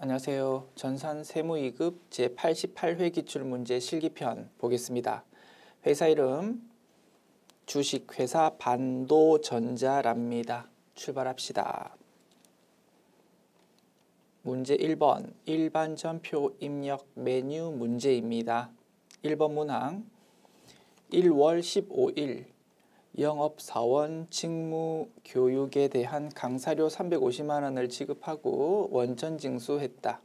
안녕하세요. 전산 세무 2급 제88회 기출문제 실기편 보겠습니다. 회사 이름 주식회사 반도전자랍니다. 출발합시다. 문제 1번 일반전표 입력 메뉴 문제입니다. 1번 문항 1월 15일 영업사원 직무 교육에 대한 강사료 350만 원을 지급하고 원전징수했다.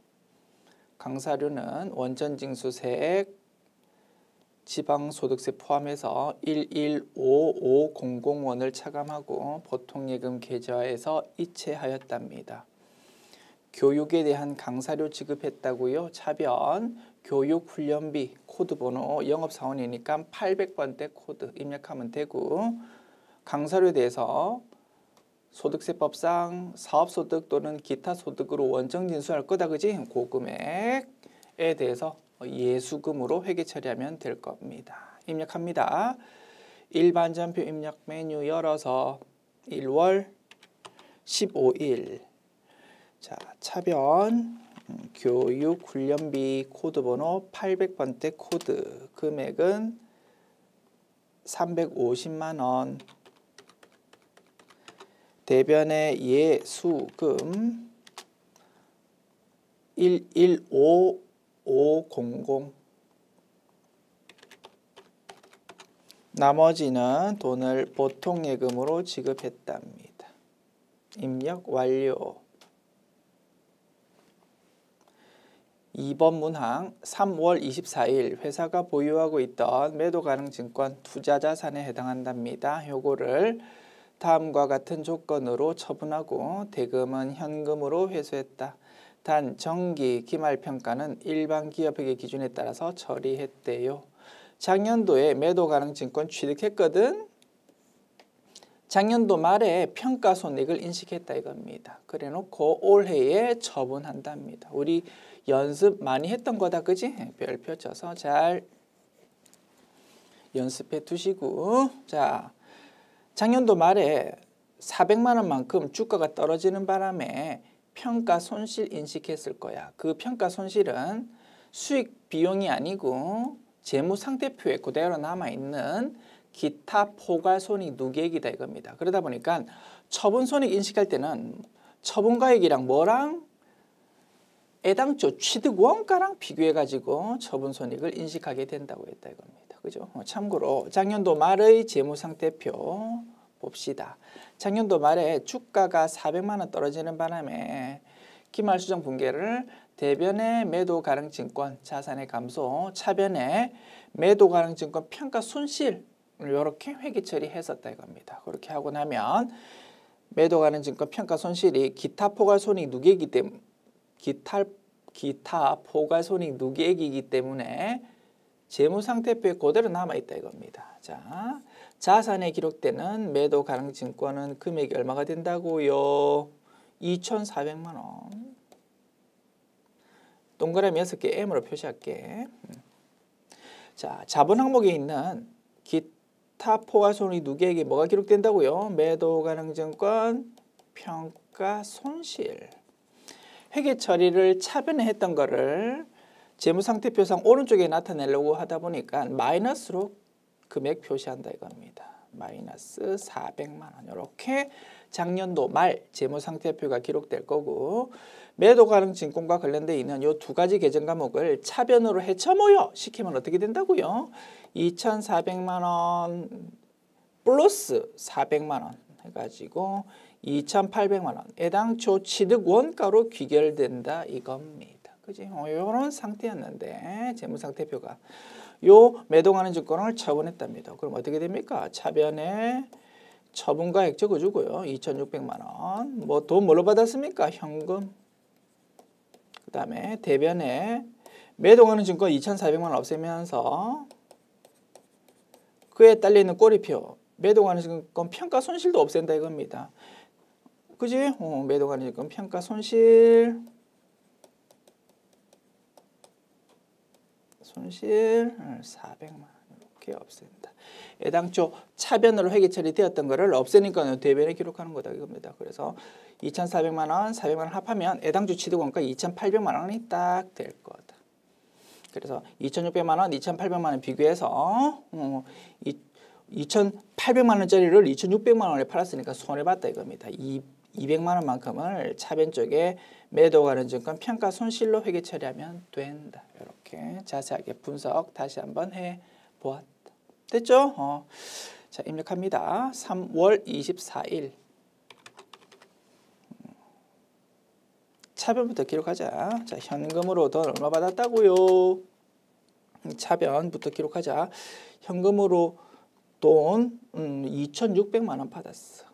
강사료는 원전징수세액, 지방소득세 포함해서 115,500원을 차감하고 보통예금 계좌에서 이체하였답니다. 교육에 대한 강사료 지급했다고요? 차변, 교육훈련비, 코드번호, 영업사원이니까 800번대 코드 입력하면 되고, 강사료에 대해서 소득세법상 사업소득 또는 기타 소득으로 원정징수할 거다, 그지? 그 금액에 대해서 예수금으로 회계 처리하면 될 겁니다. 입력합니다. 일반전표 입력 메뉴 열어서 1월 15일 자, 차변 교육훈련비 코드번호 800번대 코드 금액은 350만 원 대변의 예수금 115,500 나머지는 돈을 보통예금으로 지급했답니다. 입력 완료. 2번 문항 3월 24일 회사가 보유하고 있던 매도 가능 증권 투자자산에 해당한답니다. 요거를 다음과 같은 조건으로 처분하고 대금은 현금으로 회수했다. 단 정기 기말평가는 일반 기업회계 기준에 따라서 처리했대요. 작년도에 매도 가능 증권 취득했거든. 작년도 말에 평가손익을 인식했다 이겁니다. 그래 놓고 올해에 처분한답니다. 우리 연습 많이 했던 거다, 그지? 별표 쳐서 잘 연습해 두시고, 자, 작년도 말에 400만 원만큼 주가가 떨어지는 바람에 평가 손실 인식했을 거야. 그 평가 손실은 수익 비용이 아니고 재무상태표에 그대로 남아있는 기타 포괄손익 누계액이다 이겁니다. 그러다 보니까 처분손익 인식할 때는 처분가액이랑 뭐랑 애당초 취득원가랑 비교해가지고 처분손익을 인식하게 된다고 했다 이겁니다. 그죠? 참고로 작년도 말의 재무상태표 봅시다. 작년도 말에 주가가 400만 원 떨어지는 바람에 기말수정 분계를 대변의 매도 가능 증권 자산의 감소, 차변의 매도 가능 증권 평가 손실 이렇게 회계 처리했었다 이겁니다. 그렇게 하고 나면 매도 가능 증권 평가 손실이 기타 포괄손익 누계이기 때문에 기타 포괄손익 누계액이기 때문에 재무상태표에 그대로 남아있다 이겁니다. 자, 자산에 기록되는 매도 가능 증권은 금액이 얼마가 된다고요? 2,400만 원. 동그라미 6개 M으로 표시할게. 자, 자본 항목에 있는 기타 포괄손익 누계액이 뭐가 기록된다고요? 매도 가능 증권 평가 손실. 회계 처리를 차변에 했던 거를 재무상태표상 오른쪽에 나타내려고 하다 보니까 마이너스로 금액 표시한다 이겁니다. 마이너스 400만 원 이렇게 작년도 말 재무상태표가 기록될 거고 매도 가능 증권과 관련되어 있는 이 두 가지 계정 과목을 차변으로 해처모여 시키면 어떻게 된다고요? 2,400만 원 플러스 400만 원 해가지고 2,800만 원 애당초 취득 원가로 귀결된다 이겁니다. 그지? 이런 상태였는데 재무상태표가 요 매도가능 증권을 처분했답니다. 그럼 어떻게 됩니까? 차변에 처분가액 적어주고요. 2,600만 원. 뭐 돈 뭘로 받았습니까? 현금. 그 다음에 대변에 매도가능 증권 2,400만 원 없애면서 그에 딸리는 꼬리표 매도가능 증권 평가 손실도 없앤다 이겁니다. 그지? 매도가능 증권 평가 손실 400만 원 이렇게 없앤다. 애당초 차변으로 회계 처리되었던 거를 없애니까 대변에 기록하는 거다 이겁니다. 그래서 2,400만 원, 400만 원 합하면 애당초 취득원가 2,800만 원이 딱 될 거다. 그래서 2,600만 원, 2,800만 원 비교해서 2,800만 원짜리를 2,600만 원에 팔았으니까 손해봤다 이겁니다. 200만 원만큼을 차변 쪽에 매도 가는 증권 평가 손실로 회계 처리하면 된다. 이렇게 자세하게 분석 다시 한번 해 보았다. 됐죠? 자, 입력합니다. 3월 24일. 차변부터 기록하자. 자, 현금으로 돈 얼마 받았다고요? 차변부터 기록하자. 현금으로 돈 2,600만 원 받았어.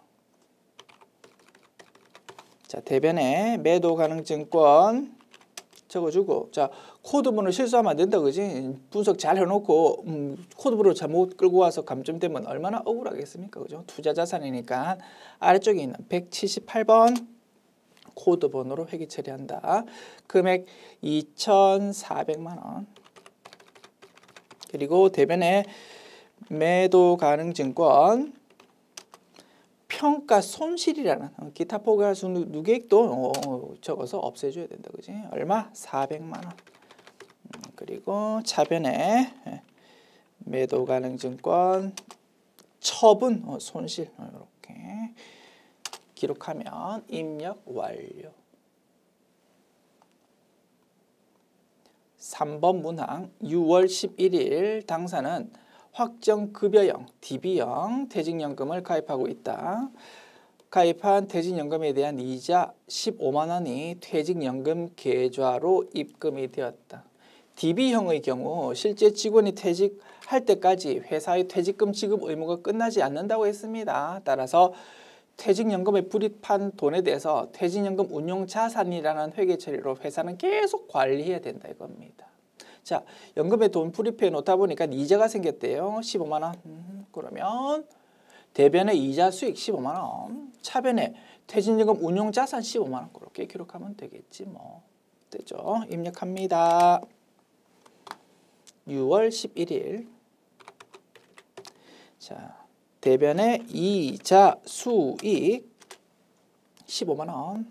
자, 대변에 매도 가능 증권 적어주고, 자, 코드번호 실수하면 안 된다, 그지? 분석 잘 해놓고 코드번호 잘못 끌고 와서 감점되면 얼마나 억울하겠습니까, 그죠? 투자 자산이니까 아래쪽에 있는 178번 코드번호로 회계 처리한다. 금액 2,400만 원. 그리고 대변에 매도 가능 증권 평가 손실이라는 기타 포괄수 누계액도 적어서 없애줘야 된다, 그지? 얼마? 400만 원. 그리고 차변에 매도 가능 증권 처분 손실 이렇게 기록하면 입력 완료. 3번 문항 6월 11일 당사는 확정급여형, DB형 퇴직연금을 가입하고 있다. 가입한 퇴직연금에 대한 이자 15만 원이 퇴직연금 계좌로 입금이 되었다. DB형의 경우 실제 직원이 퇴직할 때까지 회사의 퇴직금 지급 의무가 끝나지 않는다고 했습니다. 따라서 퇴직연금에 불입한 돈에 대해서 퇴직연금 운용자산이라는 회계 처리로 회사는 계속 관리해야 된다 이겁니다. 자, 연금에 돈 불입해 놓다 보니까 이자가 생겼대요. 15만 원. 그러면 대변에 이자 수익 15만 원, 차변에 퇴직연금 운용자산 15만 원 그렇게 기록하면 되겠지 뭐. 되죠? 입력합니다. 6월 11일. 자, 대변에 이자 수익 15만 원.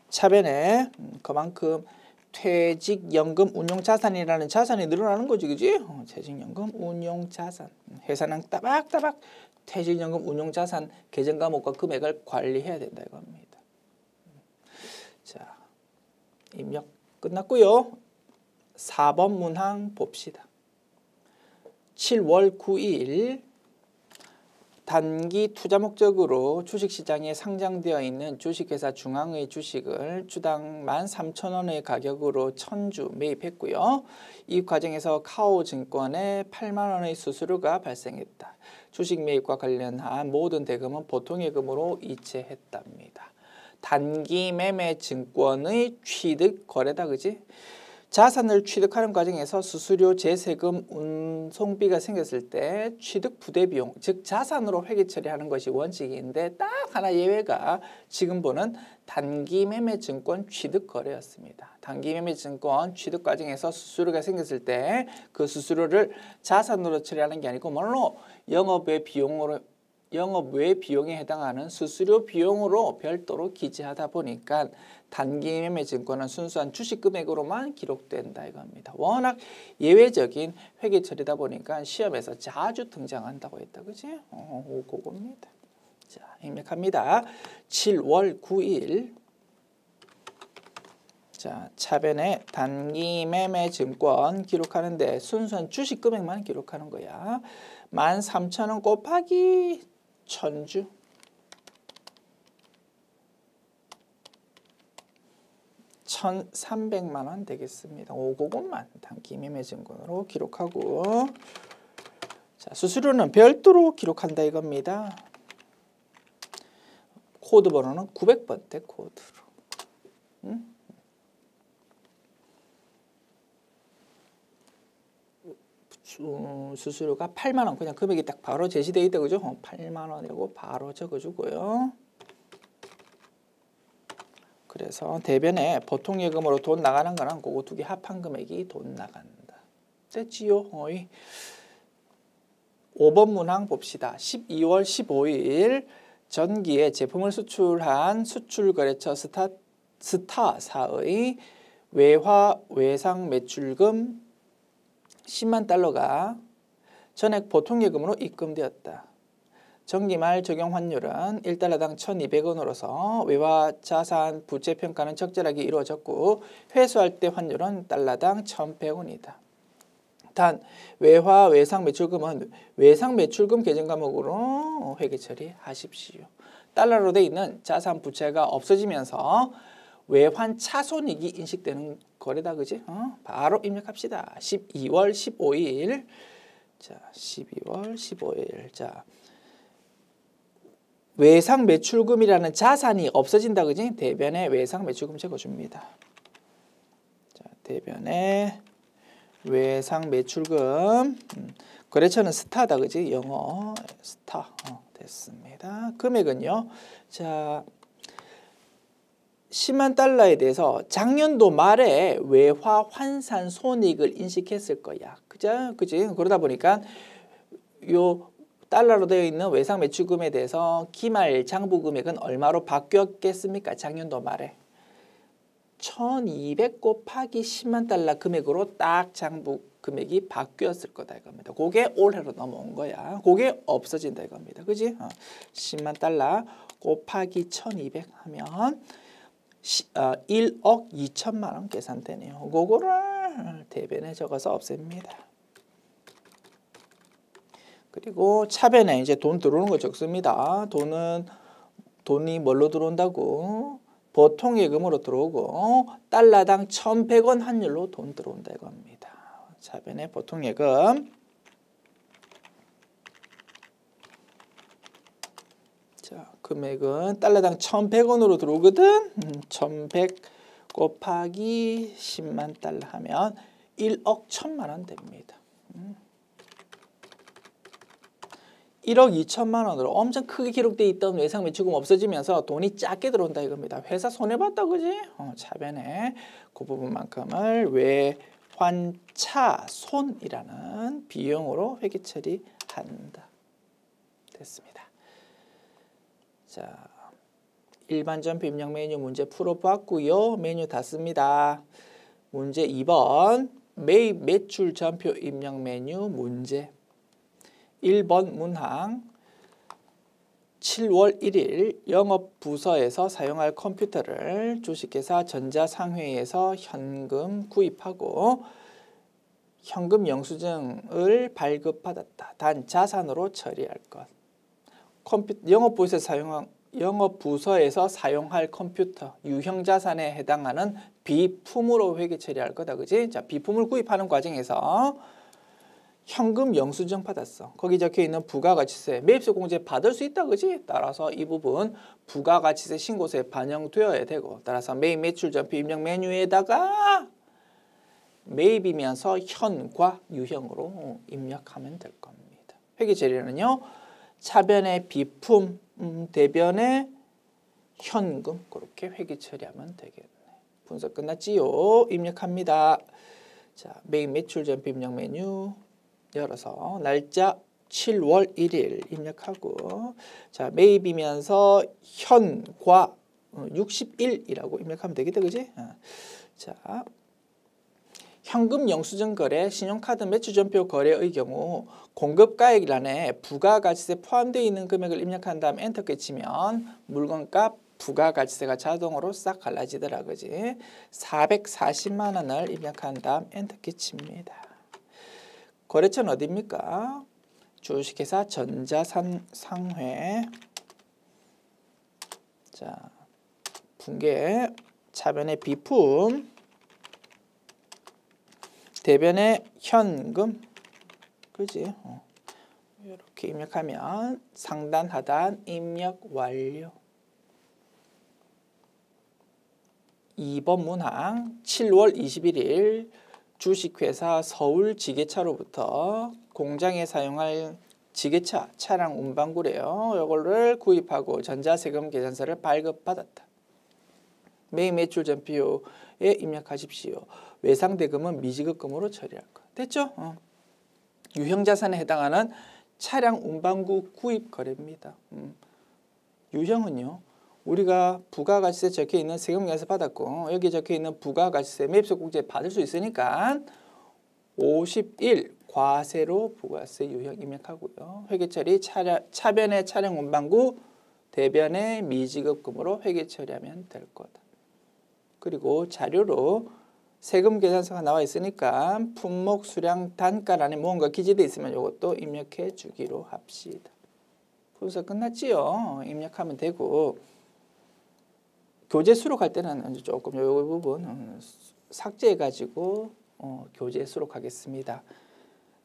차변에 그만큼 퇴직연금 운용자산이라는 자산이 늘어나는 거지, 그지? 퇴직연금 운용자산. 회사는 따박따박 퇴직연금 운용자산 계정 과목과 금액을 관리해야 된다 이겁니다. 자, 입력 끝났고요. 4번 문항 봅시다. 7월 9일 단기 투자 목적으로 주식시장에 상장되어 있는 주식회사 중앙의 주식을 주당 13,000원의 가격으로 1000주 매입했고요. 이 과정에서 카오증권에 8만 원의 수수료가 발생했다. 주식 매입과 관련한 모든 대금은 보통예금으로 이체했답니다. 단기 매매 증권의 취득 거래다, 그지? 자산을 취득하는 과정에서 수수료, 재세금, 운송비가 생겼을 때 취득 부대 비용, 즉 자산으로 회계 처리하는 것이 원칙인데 딱 하나 예외가 지금 보는 단기 매매 증권 취득 거래였습니다. 단기 매매 증권 취득 과정에서 수수료가 생겼을 때 그 수수료를 자산으로 처리하는 게 아니고 물론 영업외 비용에 해당하는 수수료 비용으로 별도로 기재하다 보니까 단기 매매 증권은 순수한 주식 금액으로만 기록된다 이겁니다. 워낙 예외적인 회계 처리다 보니까 시험에서 자주 등장한다고 했다, 그지? 그겁니다. 자, 입력합니다. 7월 9일. 자, 차변에 단기 매매 증권 기록하는데 순수한 주식 금액만 기록하는 거야. 13,000원 곱하기 1000주. 1,300만 원 되겠습니다. 그것만 단기 매매 증권으로 기록하고, 자, 수수료는 별도로 기록한다 이겁니다. 코드 번호는 900번대 코드로. 수수료가 8만 원, 그냥 금액이 딱 바로 제시되어 있다, 그죠? 8만 원이라고 바로 적어주고요. 그래서 대변에 보통 예금으로 돈 나가는 거랑 그거 두 개 합한 금액이 돈 나간다. 됐지요? 5번 문항 봅시다. 12월 15일 전기에 제품을 수출한 수출거래처 스타사의 외화 외상 매출금 10만 달러가 전액 보통예금으로 입금되었다. 정기말 적용 환율은 1달러당 1,200원으로서 외화 자산 부채 평가는 적절하게 이루어졌고 회수할 때 환율은 달러당 1,100원이다. 단 외화 외상 매출금은 외상 매출금 계정 과목으로 회계 처리하십시오. 달러로 돼 있는 자산 부채가 없어지면서 외환 차손익이 인식되는 거래다, 그지? 바로 입력합시다. 12월 15일. 자, 12월 15일. 자, 외상 매출금이라는 자산이 없어진다, 그지? 대변에 외상 매출금 적어줍니다. 자, 대변에 외상 매출금. 거래처는 스타다, 그지? 영어 스타. 됐습니다. 금액은요. 자, 10만 달러에 대해서 작년도 말에 외화 환산 손익을 인식했을 거야. 그죠? 그지? 그러다 보니까 요 달러로 되어 있는 외상 매출금에 대해서 기말 장부 금액은 얼마로 바뀌었겠습니까? 작년도 말에 1200 곱하기 10만 달러 금액으로 딱 장부 금액이 바뀌었을 거다 이겁니다. 그게 올해로 넘어온 거야. 그게 없어진다 이겁니다. 그지? 10만 달러 곱하기 1200 하면 1억 2천만 원 계산되네요. 그거를 대변에 적어서 없앱니다. 그리고 차변에 이제 돈 들어오는 거 적습니다. 돈이 뭘로 들어온다고? 보통예금으로 들어오고 달러당 1,100원 환율로 돈 들어온다 이겁니다. 차변에 보통예금. 자, 금액은 달러당 1,100원으로 들어오거든. 1,100 곱하기 10만 달러 하면 1억 1천만 원 됩니다. 1억 2천만 원으로 엄청 크게 기록되어 있던 외상 매출금 없어지면서 돈이 작게 들어온다 이겁니다. 회사 손해봤다, 그지? 차변에 그 부분만큼을 외환차손이라는 비용으로 회계 처리한다. 됐습니다. 자, 일반 전표 입력 메뉴 문제 풀어봤고요. 메뉴 다 씁니다. 문제 2번 매입 매출 전표 입력 메뉴 문제. 1번 문항 7월 1일 영업부서에서 사용할 컴퓨터를 주식회사 전자상회에서 현금 구입하고 현금 영수증을 발급받았다. 단 자산으로 처리할 것. 영업부서에서 사용할 컴퓨터 유형자산에 해당하는 비품으로 회계 처리할 거다. 그지? 자, 비품을 구입하는 과정에서 현금 영수증 받았어. 거기 적혀있는 부가가치세, 매입세 공제 받을 수 있다. 그지? 따라서 이 부분 부가가치세 신고서에 반영되어야 되고 따라서 매입 매출 전표 입력 메뉴에다가 매입이면서 현과 유형으로 입력하면 될 겁니다. 회계 처리는요. 차변의 비품, 대변의 현금 그렇게 회계 처리하면 되겠네. 분석 끝났지요? 입력합니다. 자, 매입 매출 전표 입력 메뉴 열어서 날짜 7월 1일 입력하고 자, 매입이면서 현과 61이라고 입력하면 되겠다. 그지? 자, 현금 영수증 거래, 신용카드 매출전표 거래의 경우 공급가액란에 부가가치세 포함되어 있는 금액을 입력한 다음 엔터키 치면 물건값 부가가치세가 자동으로 싹 갈라지더라. 그지? 440만 원을 입력한 다음 엔터키 칩니다. 거래처는 어디입니까? 주식회사 전자상회. 자, 분계, 차변의 비품, 대변의 현금. 그지? 이렇게 입력하면 상단, 하단 입력 완료. 2번 문항 7월 21일 주식회사 서울지게차로부터 공장에 사용할 지게차 차량 운반구래요. 이거를 구입하고 전자세금 계산서를 발급받았다. 매입 매출 전표에 입력하십시오. 외상대금은 미지급금으로 처리할 것. 됐죠? 유형자산에 해당하는 차량 운반구 구입 거래입니다. 유형은요. 우리가 부가가치세 적혀 있는 세금계산서 받았고 여기 적혀 있는 부가가치세 매입소 공제 받을 수 있으니까 51 과세로 부가세 유형 입력하고요. 회계 처리 차변의 차량 운반구 대변의 미지급금으로 회계 처리하면 될 거다. 그리고 자료로 세금 계산서가 나와 있으니까 품목 수량 단가란에 무언가 기재되어 있으면 이것도 입력해 주기로 합시다. 분석 끝났지요? 입력하면 되고 교재 수록할 때는 조금 이 부분 삭제해 가지고 교재 수록하겠습니다.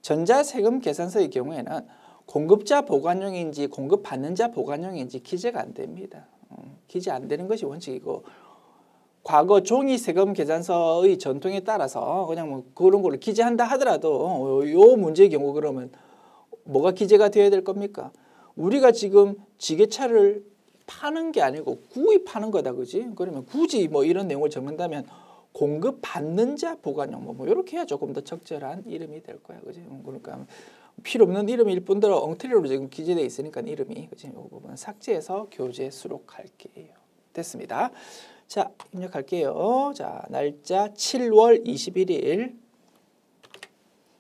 전자세금 계산서의 경우에는 공급자 보관용인지 공급받는 자 보관용인지 기재가 안 됩니다. 기재 안 되는 것이 원칙이고 과거 종이 세금 계산서의 전통에 따라서 그냥 뭐 그런 걸로 기재한다 하더라도 요 문제의 경우 그러면 뭐가 기재가 되어야 될 겁니까? 우리가 지금 지게차를 파는 게 아니고 구입하는 거다, 그지? 그러면 굳이 뭐 이런 내용을 적는다면 공급받는 자 보관용 뭐 이렇게 해야 조금 더 적절한 이름이 될 거야, 그지? 그러니까 필요 없는 이름일 뿐더러 엉터리로 지금 기재되어 있으니까 이름이, 그지? 이 부분 삭제해서 교재 수록할게요. 됐습니다. 자, 입력할게요. 자, 날짜 7월 21일.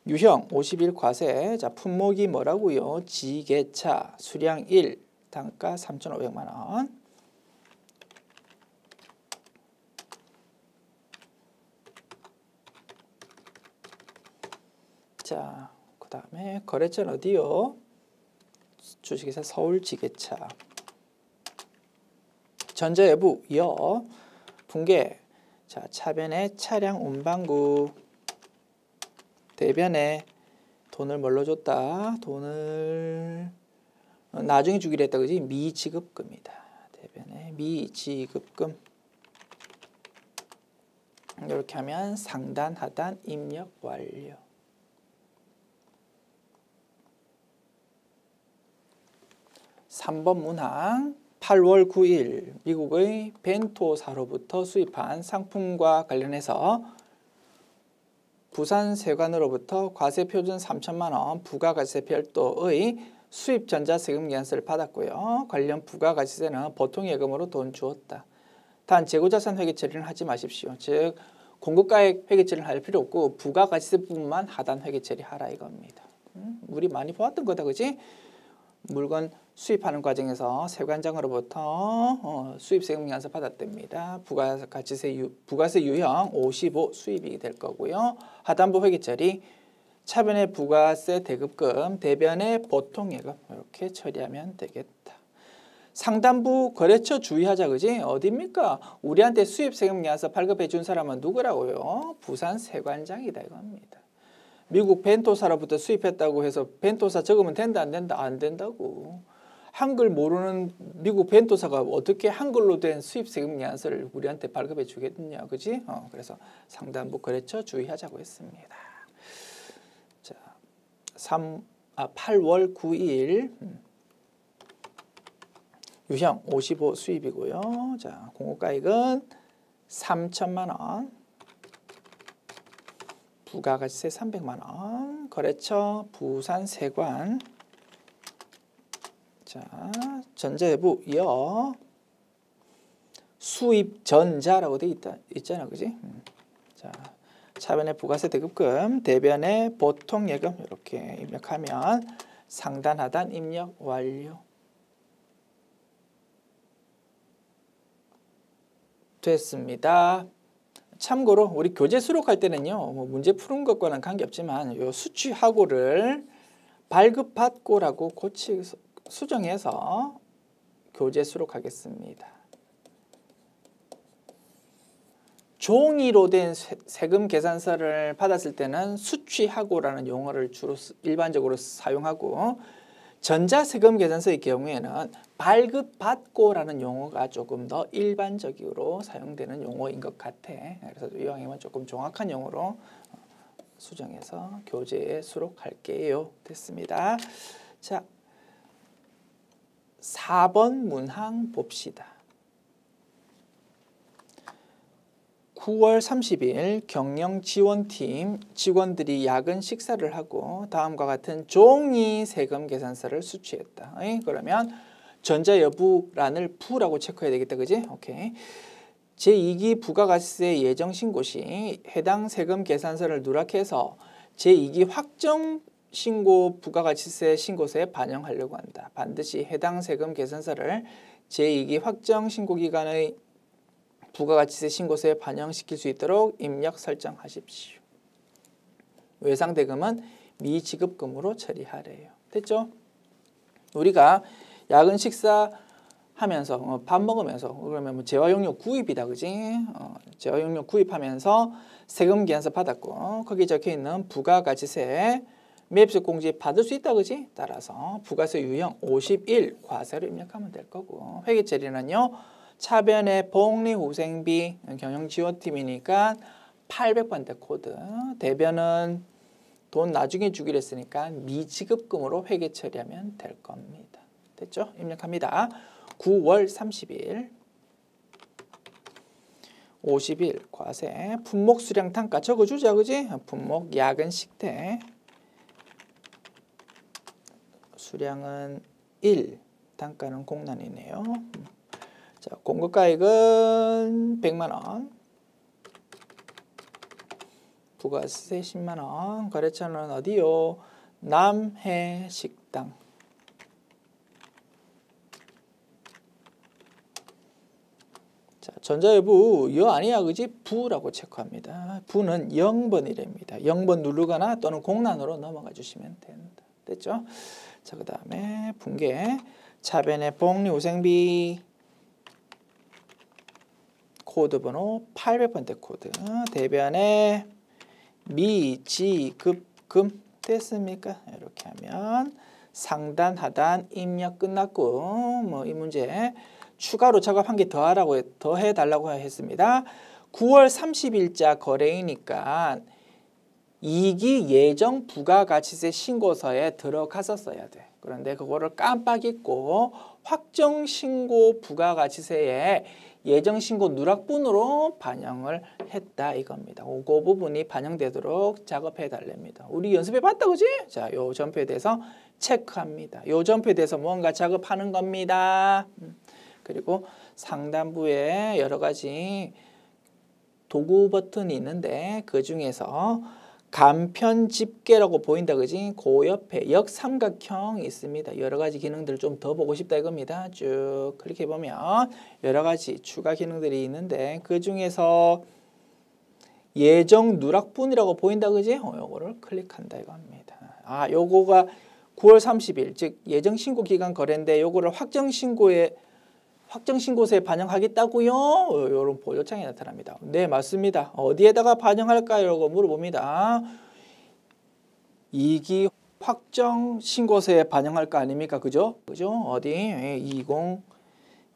유형 50일 과세. 자, 품목이 뭐라고요? 지게차 수량 1 단가 3,500만 원. 자, 그다음에 거래처는 어디요? 주식회사 서울지게차. 전자여부 여 분계. 자, 차변에 차량 운반구 대변에 돈을 뭘로 줬다? 돈을 나중에 주기로 했다, 그지? 미지급금이다. 대변에 미지급금. 이렇게 하면 상단 하단 입력 완료. (3번) 문항 8월 9일 미국의 벤토사로부터 수입한 상품과 관련해서 부산 세관으로부터 과세표준 3천만 원 부가가치세 별도의 수입 전자세금 계산서를 받았고요. 관련 부가가치세는 보통예금으로 돈 주었다. 단 재고자산 회계 처리는 하지 마십시오. 즉 공급가액 회계 처리는 할 필요 없고 부가가치세뿐만 하단 회계 처리하라 이겁니다. 우리 많이 보았던 거다, 그지? 물건 수입하는 과정에서 세관장으로부터 수입세금 계산서 받았답니다. 부가세 유형 55 수입이 될 거고요. 하단부 회계 처리, 차변의 부가세 대급금, 대변의 보통예금 이렇게 처리하면 되겠다. 상단부 거래처 주의하자, 그지? 어디입니까? 우리한테 수입세금 계산서 발급해 준 사람은 누구라고요? 부산 세관장이다 이겁니다. 미국 벤토사로부터 수입했다고 해서 벤토사 적으면 된다 안 된다? 안 된다고. 한글 모르는 미국 벤토사가 어떻게 한글로 된 수입세금 계산서를 우리한테 발급해 주겠냐, 그지? 그래서 상단부 거래처 주의하자고 했습니다. 자, 8월 9일 유형 55 수입이고요. 자, 공급가액은 3천만 원. 부가가치세 300만 원. 거래처 부산 세관. 자, 전자여부 여 수입 전자라고 돼 있잖아, 그지? 자, 차변의 부가세 대급금, 대변의 보통예금 이렇게 입력하면 상단 하단 입력 완료. 됐습니다. 참고로 우리 교재 수록할 때는요, 뭐 문제 푸는 것과는 관계없지만 요 수취하고를 발급받고라고 수정해서 교재 수록하겠습니다. 종이로 된 세금 계산서를 받았을 때는 수취하고라는 용어를 주로 일반적으로 사용하고 전자세금 계산서의 경우에는 발급받고라는 용어가 조금 더 일반적으로 사용되는 용어인 것 같아. 그래서 이왕이면 조금 정확한 용어로 수정해서 교재에 수록할게요. 됐습니다. 자, 4번 문항 봅시다. 9월 30일 경영지원팀 직원들이 야근 식사를 하고 다음과 같은 종이 세금 계산서를 수취했다. 그러면 전자여부란을 부라고 체크해야 되겠다. 그지? 오케이. 제2기 부가가치세 예정 신고 시 해당 세금 계산서를 누락해서 제2기 확정 신고 부가가치세 신고서에 반영하려고 한다. 반드시 해당 세금 계산서를 제2기 확정 신고 기간의 부가가치세 신고서에 반영시킬 수 있도록 입력 설정하십시오. 외상대금은 미지급금으로 처리하래요. 됐죠? 우리가 야근 식사하면서 밥 먹으면서 그러면 뭐 재화용료 구입이다, 그지? 재화용료 구입하면서 세금 계산서 받았고 거기 적혀있는 부가가치세 매입세 공제 받을 수 있다, 그지? 따라서 부가세 유형 51 과세로 입력하면 될 거고 회계 처리는요. 차변의 복리후생비 경영지원팀이니까 800번대 코드, 대변은 돈 나중에 주기로 했으니까 미지급금으로 회계 처리하면 될 겁니다. 됐죠? 입력합니다. 9월 30일 50일 과세 품목 수량 단가 적어주자, 그지? 품목 야근 식대 수량은 1, 단가는 공란이네요. 자, 공급가액은 100만원, 부가세 10만원, 거래처는 어디요? 남해식당. 자, 전자여부 여 아니야, 그지? 부라고 체크합니다. 부는 0번이랍니다. 0번 누르거나 또는 공란으로 넘어가 주시면 된다. 됐죠? 자, 그 다음에 분계 차변의 복리후생비 코드번호 800번대 코드, 대변에 미지급금 됐습니까? 이렇게 하면 상단 하단 입력 끝났고 뭐 이 문제 추가로 작업 한 개 더 해달라고 했습니다. 9월 30일자 거래이니까 2기 예정 부가가치세 신고서에 들어갔었어야 돼. 그런데 그거를 깜빡 잊고 확정 신고 부가가치세에 예정 신고 누락분으로 반영을 했다 이겁니다. 그 부분이 반영되도록 작업해 달랍니다. 우리 연습해 봤다, 그지? 자, 요 점표에 대해서 체크합니다. 요 점표에 대해서 뭔가 작업하는 겁니다. 그리고 상단부에 여러 가지 도구 버튼이 있는데 그 중에서 간편 집계라고 보인다, 그지? 그 옆에 역삼각형이 있습니다. 여러 가지 기능들을 좀 더 보고 싶다 이겁니다. 쭉 클릭해 보면 여러 가지 추가 기능들이 있는데 그 중에서 예정 누락분이라고 보인다, 그지? 요거를 클릭한다 이겁니다. 요거가 9월 30일 즉 예정 신고 기간 거래인데 요거를 확정 신고서에 반영하겠다고요? 이런 요청이 나타납니다. 네, 맞습니다. 어디에다가 반영할까요? 라고 물어봅니다. 2기 확정 신고서에 반영할 거 아닙니까? 그죠? 어디?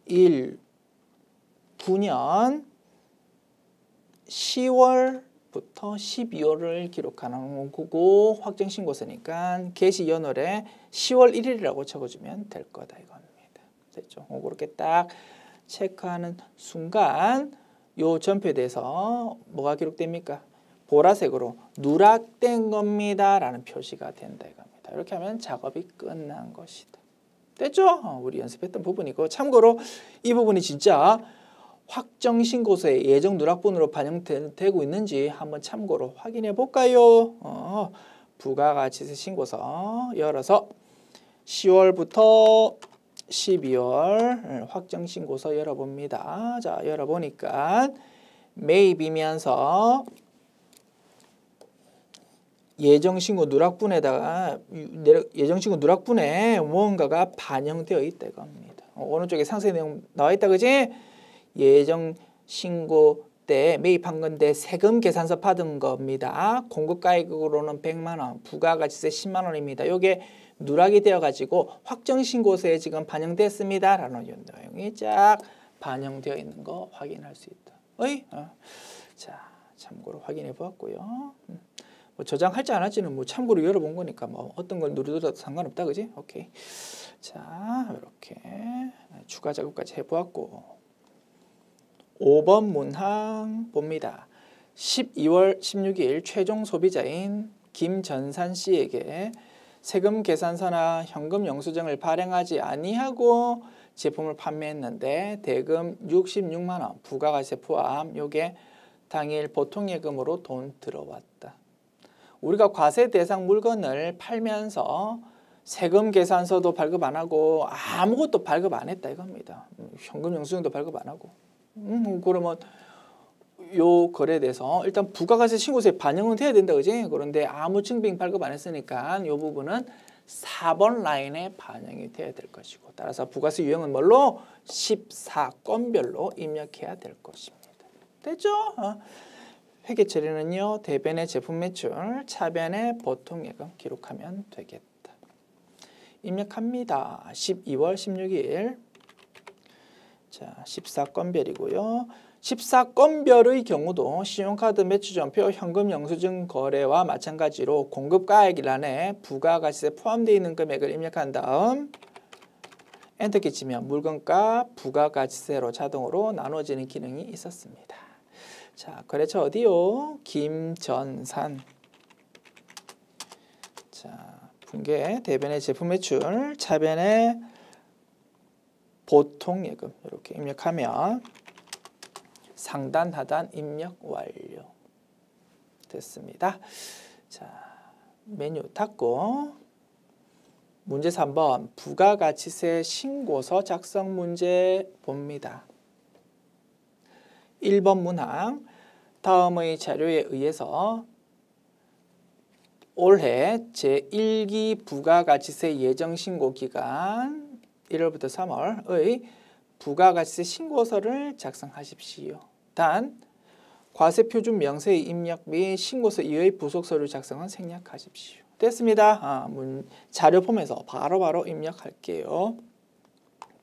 2019년 10월부터 12월을 기록하는 거고 확정 신고서니까 개시 연월에 10월 1일이라고 적어주면 될 거다 이겁니다. 됐죠? 그렇게 딱 체크하는 순간 요 점표에 대해서 뭐가 기록됩니까? 보라색으로 누락된 겁니다 라는 표시가 된다 이겁니다. 이렇게 하면 작업이 끝난 것이다. 됐죠? 우리 연습했던 부분이고 참고로 이 부분이 진짜 확정 신고서에 예정 누락분으로 반영되고 있는지 한번 참고로 확인해 볼까요? 부가가치세 신고서 열어서 10월부터 12월 확정 신고서 열어봅니다. 자, 열어보니까 매입이면서 예정신고 누락분에다가 예정신고 누락분에 무언가가 반영되어 있다 이겁니다. 오른쪽에 상세 내용 나와 있다, 그지? 예정신고 때 매입한 건데 세금 계산서 받은 겁니다. 공급가액으로는 100만 원, 부가가치세 10만 원입니다. 요게 누락이 되어가지고 확정신고서에 지금 반영됐습니다. 라는 내용이 쫙 반영되어 있는 거 확인할 수 있다. 자, 참고로 확인해 보았고요. 뭐 저장할지 안 할지는 뭐 참고로 열어본 거니까 뭐 어떤 걸 누르더라도 상관없다, 그지? 오케이. 자, 이렇게 추가 작업까지 해보았고 5번 문항 봅니다. 12월 16일 최종 소비자인 김전산 씨에게 세금 계산서나 현금 영수증을 발행하지 아니하고 제품을 판매했는데 대금 66만 원 부가가세 포함 요게 당일 보통예금으로 돈 들어왔다. 우리가 과세 대상 물건을 팔면서 세금 계산서도 발급 안 하고 아무것도 발급 안 했다 이겁니다. 현금 영수증도 발급 안 하고. 그러면 요 거래에 대해서 일단 부가가세 신고서에 반영은 돼야 된다, 그지? 그런데 아무 증빙 발급 안 했으니까 이 부분은 4번 라인에 반영이 돼야 될 것이고, 따라서 부가세 유형은 뭘로? 14건별로 입력해야 될 것입니다. 됐죠? 회계 처리는요, 대변의 제품 매출, 차변의 보통예금 기록하면 되겠다. 입력합니다. 12월 16일. 자, 14건별이고요. 14건별의 경우도 신용카드 매출전표, 현금 영수증 거래와 마찬가지로 공급가액이란에 부가가세 포함되어 있는 금액을 입력한 다음 엔터키 치면 물건가 부가가세로 자동으로 나눠지는 기능이 있었습니다. 자, 거래처 어디요? 김전산. 자, 분계, 대변의 제품 매출, 차변의 보통예금 이렇게 입력하면 상단 하단 입력 완료 됐습니다. 자, 메뉴 닫고 문제 3번 부가가치세 신고서 작성 문제 봅니다. 1번 문항 다음의 자료에 의해서 올해 제1기 부가가치세 예정신고 기간 1월부터 3월의 부가가치세 신고서를 작성하십시오. 단, 과세표준 명세의 입력 및 신고서 이외의 부속서류 작성은 생략하십시오. 됐습니다. 자료 보면서 바로바로 입력할게요.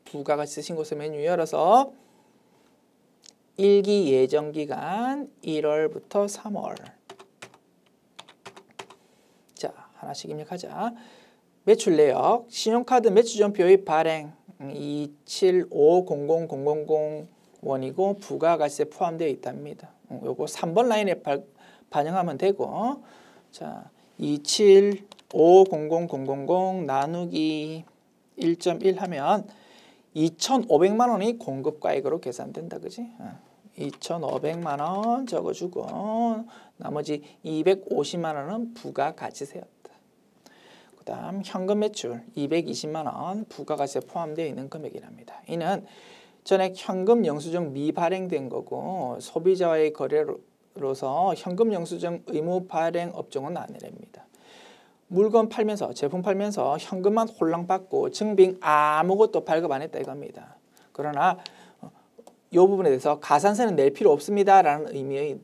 부가가치세 신고서 메뉴 열어서 1기 예정기간 1월부터 3월. 자, 하나씩 입력하자. 매출 내역, 신용카드 매출전표의 발행 2750000원이고 부가가치세 포함되어 있답니다. 요거 3번 라인에 반영하면 되고, 자, 2750000 나누기 1.1 하면 2,500만 원이 공급가액으로 계산된다, 그지? 2,500만 원 적어주고 나머지 250만 원은 부가가치세였다. 그 다음 현금 매출 220만 원 부가가치세 포함되어 있는 금액이랍니다. 이는 전액 현금 영수증 미발행된 거고 소비자와의 거래로서 현금 영수증 의무 발행 업종은 아니랍니다. 물건 팔면서 제품 팔면서 현금만 홀랑 받고 증빙 아무것도 발급 안 했다 이겁니다. 그러나 이 부분에 대해서 가산세는 낼 필요 없습니다 라는 의미의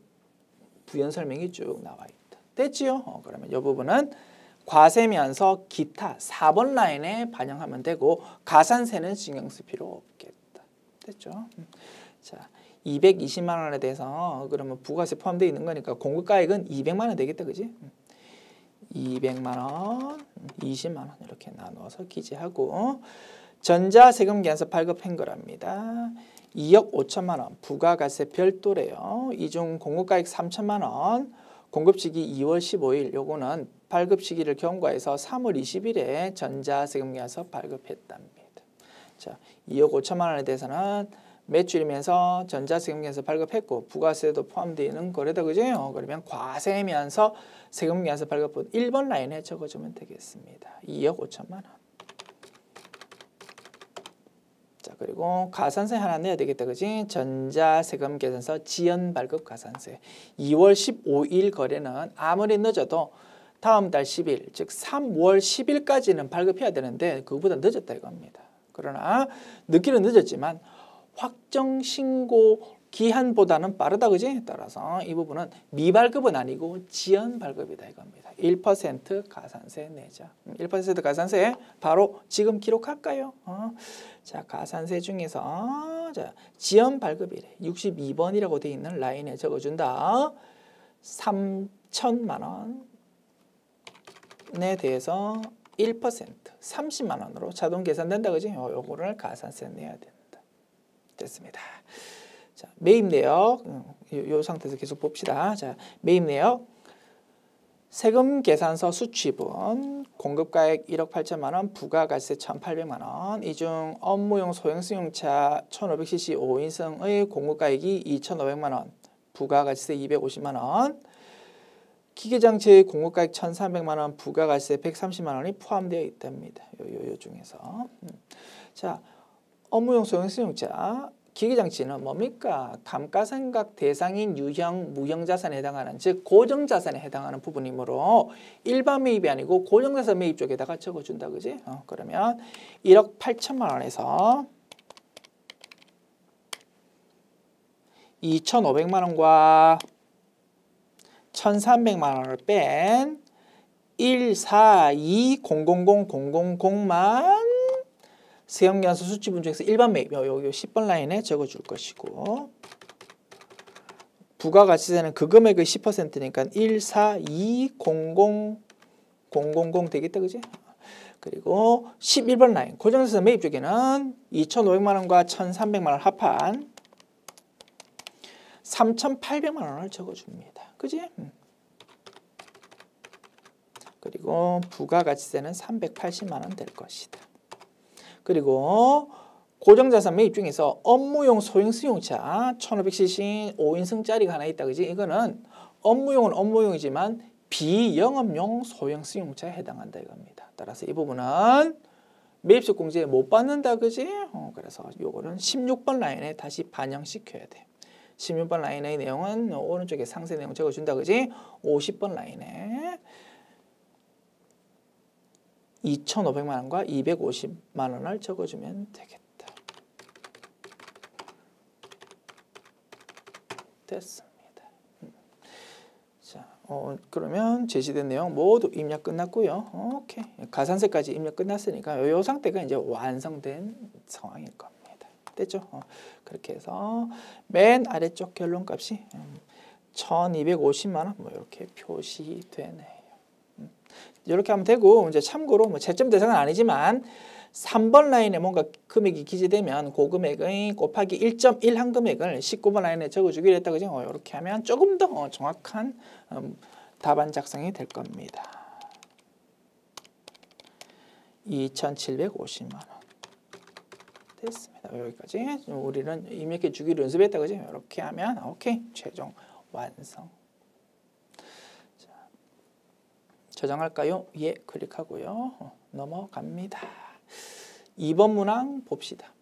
부연 설명이 쭉 나와 있다. 됐지요? 그러면 이 부분은 과세면서 기타 4번 라인에 반영하면 되고 가산세는 신경 쓸 필요 없겠다. 됐죠? 자, 220만 원에 대해서 그러면 부가세 포함되어 있는 거니까 공급가액은 200만 원 되겠다. 그지? 200만 원, 20만 원 이렇게 나누어서 기재하고 전자세금 계산서 발급한 거랍니다. 2억 5천만 원 부가가세 별도래요. 이중 공급가액 3천만 원 공급시기 2월 15일 요거는 발급 시기를 경과해서 3월 20일에 전자세금 계산서 발급했답니다. 자, 2억 5천만 원에 대해서는 매출이면서 전자세금 계산서 발급했고 부가세도 포함되는 거래다, 그죠? 그러면 과세면서 세금 계산서 발급은 1번 라인에 적어주면 되겠습니다. 2억 5천만 원. 자, 그리고 가산세 하나 내야 되겠다, 그지? 전자세금 계산서 지연 발급 가산세. 2월 15일 거래는 아무리 늦어도 다음 달 10일, 즉 3월 10일까지는 발급해야 되는데 그거보다 늦었다 이겁니다. 그러나 늦기는 늦었지만 확정 신고 기한보다는 빠르다, 그지? 따라서 이 부분은 미발급은 아니고 지연 발급이다 이겁니다. 1% 가산세 내자. 1% 가산세 바로 지금 기록할까요? 자, 가산세 중에서 자, 지연 발급이래. 62번이라고 되어 있는 라인에 적어준다. 3천만 원에 대해서 1% 30만 원으로 자동 계산된다, 그지? 요거를 가산세 내야 된다. 됐습니다. 자, 매입 내역 요 상태에서 계속 봅시다. 자, 매입 내역 세금 계산서 수취분 공급가액 1억 8천만 원, 부가가세 1,800만 원. 이 중 업무용 소형 승용차 1,500cc 5인승의 공급가액이 2,500만 원, 부가가세 250만 원. 기계장치의 공급가액 1,300만 원, 부가가세 130만 원이 포함되어 있답니다. 요 중에서. 자, 업무용 소형 승용차 기계장치는 뭡니까? 감가상각 대상인 유형, 무형자산에 해당하는, 즉 고정자산에 해당하는 부분이므로 일반 매입이 아니고 고정자산 매입 쪽에다가 적어준다, 그지? 그러면 1억 8천만 원에서 2,500만 원과 1,300만 원을 뺀 142000000만 세형연수 수치분 중에서 일반 매입 여기 10번 라인에 적어줄 것이고, 부가가치세는 그 금액의 10%니까 1420000 되겠다, 그지? 그리고 11번 라인 고정자산 매입 쪽에는 2,500만 원과 1,300만 원 합한 3,800만 원을 적어줍니다, 그지? 그리고 부가가치세는 380만 원 될 것이다. 그리고 고정자산 매입 중에서 업무용 소형 승용차 1,500cc 5인승짜리가 하나 있다, 그지? 이거는 업무용은 업무용이지만 비영업용 소형 승용차에 해당한다 이겁니다. 따라서 이 부분은 매입세 공제에 못 받는다, 그지? 그래서 요거는 16번 라인에 다시 반영시켜야 돼. 16번 라인의 내용은 오른쪽에 상세 내용 적어준다, 그지? 50번 라인에 2,500만 원과 250만 원을 적어주면 되겠다. 됐습니다. 자, 그러면 제시된 내용 모두 입력 끝났고요. 오케이. 가산세까지 입력 끝났으니까 이 상태가 이제 완성된 상황일 겁니다. 됐죠? 그렇게 해서 맨 아래쪽 결론값이 1,250만 원 뭐 이렇게 표시되네요. 이렇게 하면 되고, 이제 참고로 뭐 채점 대상은 아니지만 3번 라인에 뭔가 금액이 기재되면 그 금액의 곱하기 1.1 한 금액을 19번 라인에 적어주기로 했다, 그죠? 이렇게 하면 조금 더 정확한 답안 작성이 될 겁니다. 2,750만 원 됐습니다. 여기까지 우리는 입력해 주기로 연습했다, 그죠? 이렇게 하면 오케이, 최종 완성. 저장할까요? 예, 클릭하고요. 넘어갑니다. 2번 문항 봅시다.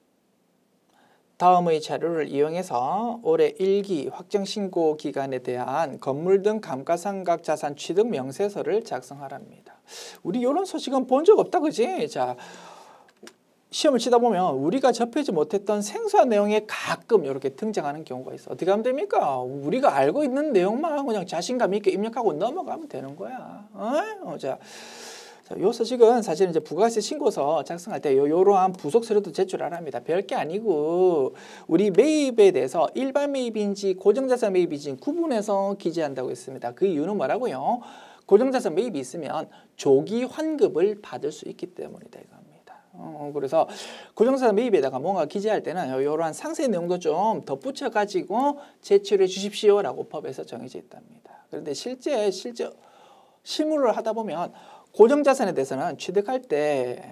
다음의 자료를 이용해서 올해 1기 확정신고 기간에 대한 건물 등 감가상각 자산 취득 명세서를 작성하랍니다. 우리 이런 소식은 본 적 없다, 그지? 자, 시험을 치다 보면 우리가 접하지 못했던 생소한 내용에 가끔 이렇게 등장하는 경우가 있어. 어떻게 하면 됩니까? 우리가 알고 있는 내용만 그냥 자신감 있게 입력하고 넘어가면 되는 거야. 자, 요 소식은 사실 이제 부가세 신고서 작성할 때 요러한 부속 서류도 제출하랍니다. 별게 아니고 우리 매입에 대해서 일반 매입인지 고정자산 매입인지 구분해서 기재한다고 했습니다. 그 이유는 뭐라고요? 고정자산 매입이 있으면 조기 환급을 받을 수 있기 때문이다 이겁니다. 그래서 고정자산 매입에다가 뭔가 기재할 때는 이러한 상세 내용도 좀 덧붙여 가지고 제출해 주십시오라고 법에서 정해져 있답니다. 그런데 실제 실무를 하다 보면 고정자산에 대해서는 취득할 때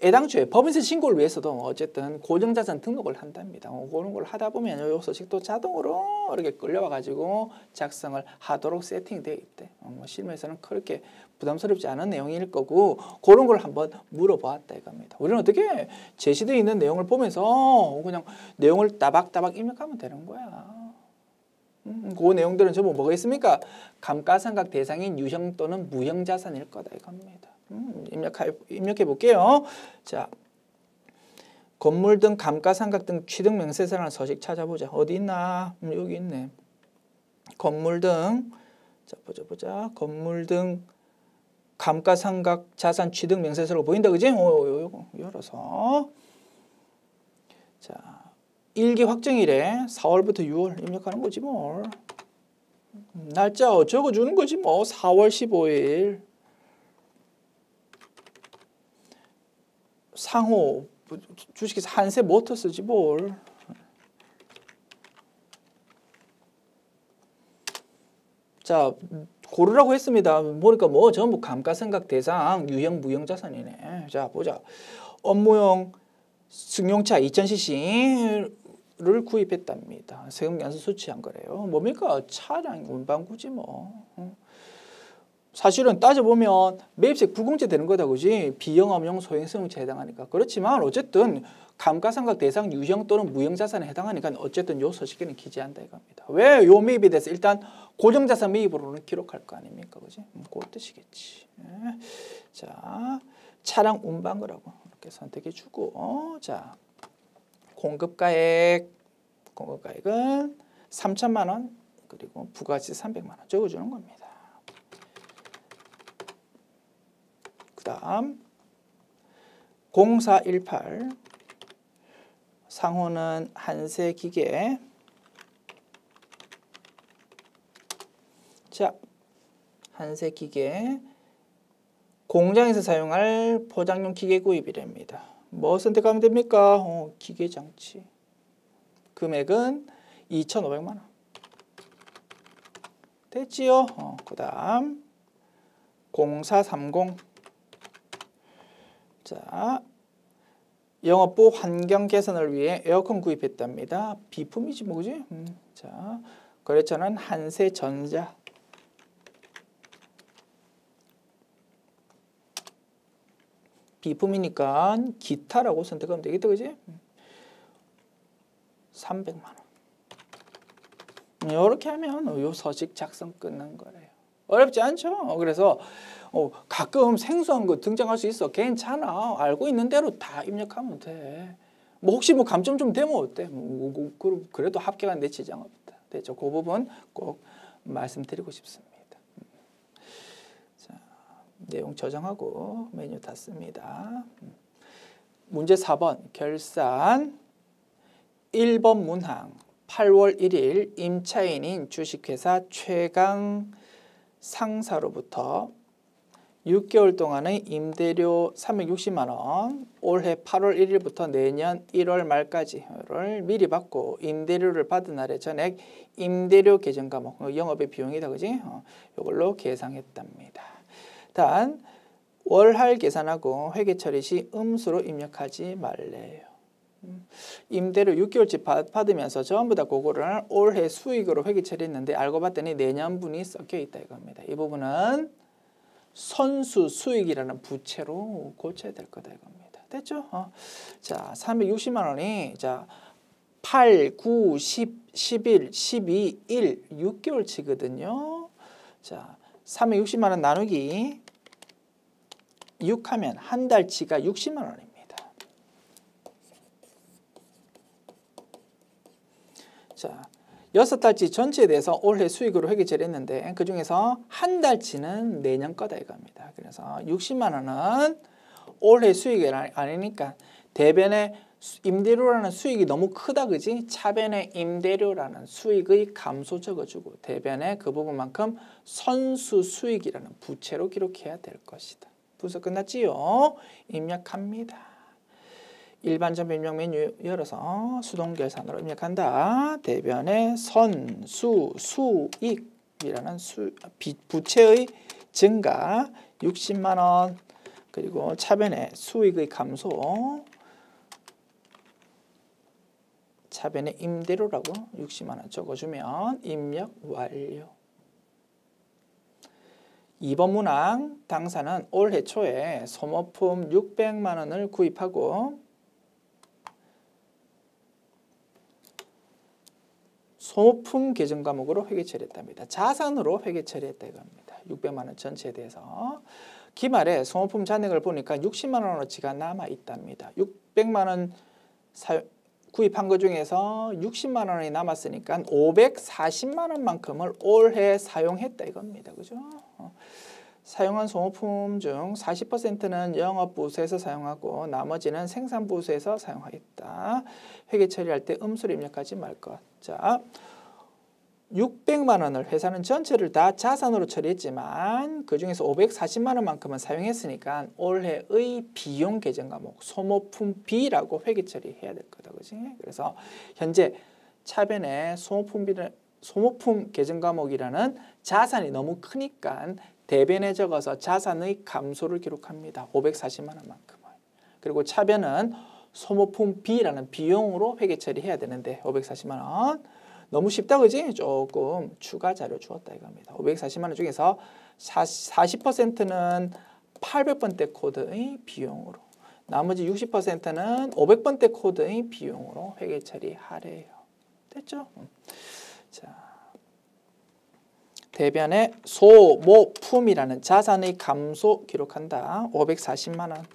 애당초에 법인세 신고를 위해서도 어쨌든 고정자산 등록을 한답니다. 그런 걸 하다 보면 이 소식도 자동으로 이렇게 끌려와 가지고 작성을 하도록 세팅되어 있대. 실무에서는 그렇게 부담스럽지 않은 내용일 거고 그런 걸 한번 물어보았다 이겁니다. 우리는 어떻게 제시되어 있는 내용을 보면서 그냥 내용을 따박따박 입력하면 되는 거야. 그 내용들은 전부 뭐가 있습니까? 감가상각 대상인 유형 또는 무형 자산일 거다 이겁니다. 입력해 볼게요. 자, 건물 등 감가상각 등 취득 명세서라는 서식 찾아보자. 어디 있나? 여기 있네. 건물 등, 자 보자. 건물 등 감가상각 자산 취득 명세서로 보인다, 그지? 요거 열어서 자 1기 확정일에 4월부터 6월 입력하는 거지 뭘. 날짜 적어주는 거지 뭐. 4월 15일. 상호 주식회사 한세 모터스지 뭘. 자, 고르라고 했습니다. 보니까 뭐 전부 감가상각 대상 유형 무형 자산이네. 자, 보자. 업무용 승용차 2000cc를 구입했답니다. 세금 연수 수취한 거래요. 뭡니까? 차량 운반구지 뭐. 사실은 따져보면 매입세 부공제 되는 거다, 그지? 비영업용 소형승용차에 해당하니까. 그렇지만 어쨌든 감가상각 대상 유형 또는 무형 자산에 해당하니까 어쨌든 요 서식에는 기재한다 이겁니다. 왜 요 매입에 대해서 일단 고정자산 매입으로는 기록할 거 아닙니까, 그지? 그 뜻이겠지. 자, 차량 운반거라고 이렇게 선택해주고, 자, 공급가액은 3천만 원 그리고 부가세 300만 원 적어주는 겁니다. 그다음 0418 상호는 한세기계. 자, 한세기계 공장에서 사용할 포장용 기계 구입이랍니다. 뭐 선택하면 됩니까? 기계장치. 금액은 2,500만 원. 됐지요? 그 다음 0430 자, 영업부 환경 개선을 위해 에어컨 구입했답니다. 비품이지 뭐, 그지? 자, 거래처는 한세전자. 비품이니까 기타라고 선택하면 되겠다, 그지? 300만 원. 이렇게 하면 요 서식 작성 끝난 거래요. 어렵지 않죠? 그래서 가끔 생소한 거 등장할 수 있어. 괜찮아. 알고 있는 대로 다 입력하면 돼. 뭐 혹시 뭐 감점 좀 되면 어때? 그래도 합격한 내 지장 없다. 됐죠? 그 부분 꼭 말씀드리고 싶습니다. 자, 내용 저장하고 메뉴 닫습니다. 문제 4번 결산 1번 문항 8월 1일 임차인인 주식회사 최강 상사로부터 6개월 동안의 임대료 360만 원, 올해 8월 1일부터 내년 1월 말까지를 미리 받고 임대료를 받은 날에 전액 임대료 계정 과목, 영업의 비용이다, 그지? 이걸로 계상했답니다. 단 월할 계산하고 회계 처리 시 음수로 입력하지 말래요. 임대료 6개월치 받으면서 전부 다 그거를 올해 수익으로 회계 처리했는데 알고 봤더니 내년분이 섞여 있다 이겁니다. 이 부분은 선수 수익이라는 부채로 고쳐야 될 거다 이겁니다. 됐죠? 자, 360만 원이 자 8, 9, 10, 11, 12, 1, 6개월치거든요. 자, 360만 원 나누기 6 하면 한 달치가 60만 원입니다. 자, 6달치 전체에 대해서 올해 수익으로 회계 처리했는데 그중에서 한 달치는 내년 거다 이겁니다. 그래서 60만 원은 올해 수익이 아니니까 대변에 임대료라는 수익이 너무 크다, 그지? 차변에 임대료라는 수익의 감소 적어주고 대변에 그 부분만큼 선수 수익이라는 부채로 기록해야 될 것이다. 분석 끝났지요? 입력합니다. 일반점 입력 메뉴 열어서 수동 결산으로 입력한다. 대변에 선수 수익이라는 부채의 증가 60만 원 그리고 차변에 수익의 감소 차변에 임대료라고 60만 원 적어주면 입력 완료. 2번 문항 당사는 올해 초에 소모품 600만 원을 구입하고 소모품 계정 과목으로 회계 처리했답니다. 자산으로 회계 처리했다 이겁니다. 600만 원 전체에 대해서. 기말에 소모품 잔액을 보니까 60만 원어치가 남아 있답니다. 600만 원 구입한 것 중에서 60만 원이 남았으니까 540만 원만큼을 올해 사용했다 이겁니다. 그죠? 사용한 소모품 중 40%는 영업부수에서 사용하고 나머지는 생산부수에서 사용하겠다. 회계 처리할 때 음수를 입력하지 말 것. 자, 600만 원을 회사는 전체를 다 자산으로 처리했지만 그중에서 540만 원만큼은 사용했으니까 올해의 비용 계정 과목 소모품 B라고 회계 처리해야 될 거다. 그지? 그래서 현재 차변에 소모품 B를 소모품 계정 과목이라는 자산이 너무 크니까 대변에 적어서 자산의 감소를 기록합니다. 540만 원만큼을. 그리고 차변은 소모품 B라는 비용으로 회계 처리해야 되는데 540만 원. 너무 쉽다 그지? 조금 추가 자료 주었다 이겁니다. 540만 원 중에서 40%는 800번대 코드의 비용으로, 나머지 60%는 500번대 코드의 비용으로 회계 처리하래요. 됐죠? 자, 대변에 소모품이라는 자산의 감소 기록한다. 540만 원.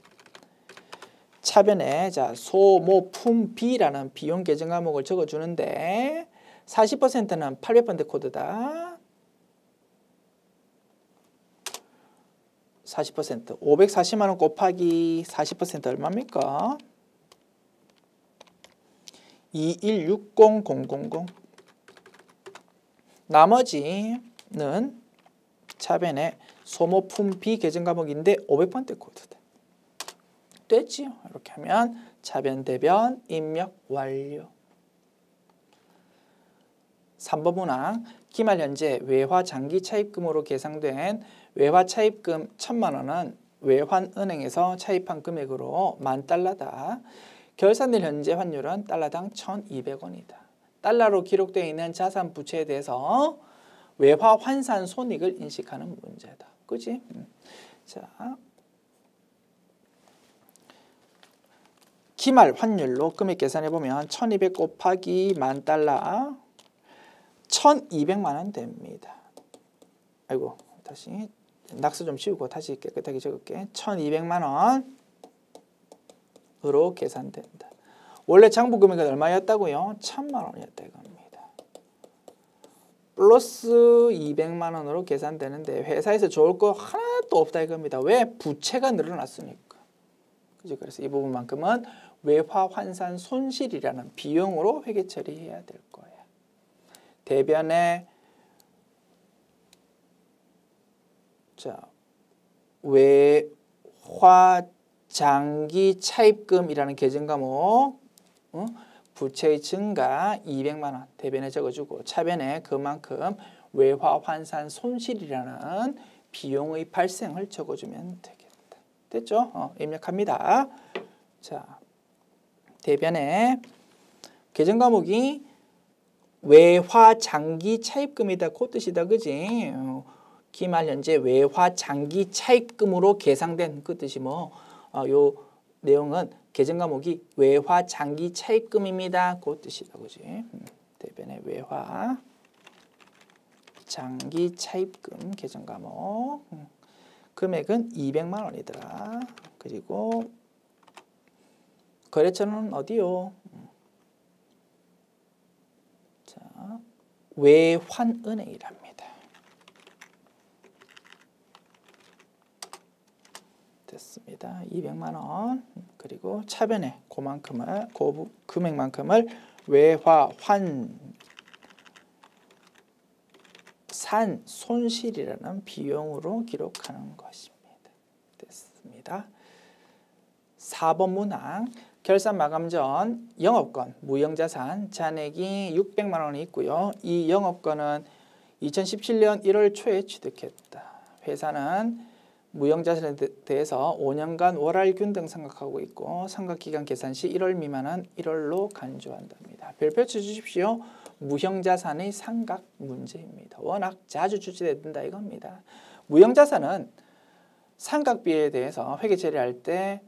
차변에 자 소모품 B라는 비용 계정 과목을 적어주는데 40%는 800번대 코드다. 40% 540만 원 곱하기 40% 얼마입니까? 2160000. 나머지는 차변에 소모품 B 계정 과목인데 500번대 코드다. 됐지요? 이렇게 하면 차변 대변 입력 완료. 3번 문항 기말 현재 외화 장기 차입금으로 계상된 외화 차입금 1000만 원은 외환은행에서 차입한 금액으로 $10,000다. 결산일 현재 환율은 달러당 1,200원이다. 달러로 기록되어 있는 자산 부채에 대해서 외화 환산 손익을 인식하는 문제다. 그지? 자, 기말 환율로 금액 계산해 보면 1,200 곱하기 $10,000 1,200만 원 됩니다. 아이고 다시 낙서 좀 지우고 다시 깨끗하게 적을게. 1,200만 원으로 계산된다. 원래 장부 금액은 얼마였다고요? 1,000만 원이었다 이겁니다. 플러스 200만 원으로 계산되는데 회사에서 좋을 거 하나도 없다 이겁니다. 왜? 부채가 늘어났으니까. 그죠? 그래서 이 부분만큼은 외화 환산 손실이라는 비용으로 회계 처리해야 될 거야. 대변에 자 외화 장기 차입금이라는 계정 과목 부채의 증가 200만 원 대변에 적어주고 차변에 그만큼 외화 환산 손실이라는 비용의 발생을 적어주면 되겠다. 됐죠? 입력합니다. 자 대변에 계정 과목이 외화 장기 차입금이다 그 뜻이다 그지? 기말 현재 외화 장기 차입금으로 계상된 그 뜻이 요 내용은 계정 과목이 외화 장기 차입금입니다 그 뜻이다 그지? 대변에 외화 장기 차입금 계정 과목 금액은 200만 원이더라. 그리고 거래처는 어디요? 자, 외환은행이랍니다. 됐습니다. 200만 원. 그리고 차변에 그만큼을 금액만큼을 외화 환산 손실이라는 비용으로 기록하는 것입니다. 됐습니다. 4번 문항 결산 마감 전 영업권, 무형자산 잔액이 600만 원이 있고요. 이 영업권은 2017년 1월 초에 취득했다. 회사는 무형자산에 대해서 5년간 월할균등 상각하고 있고 상각기간 계산 시 1월 미만은 1월로 간주한답니다. 별표 쳐주십시오. 무형자산의 상각 문제입니다. 워낙 자주 출제된다 이겁니다. 무형자산은 상각비에 대해서 회계 처리할 때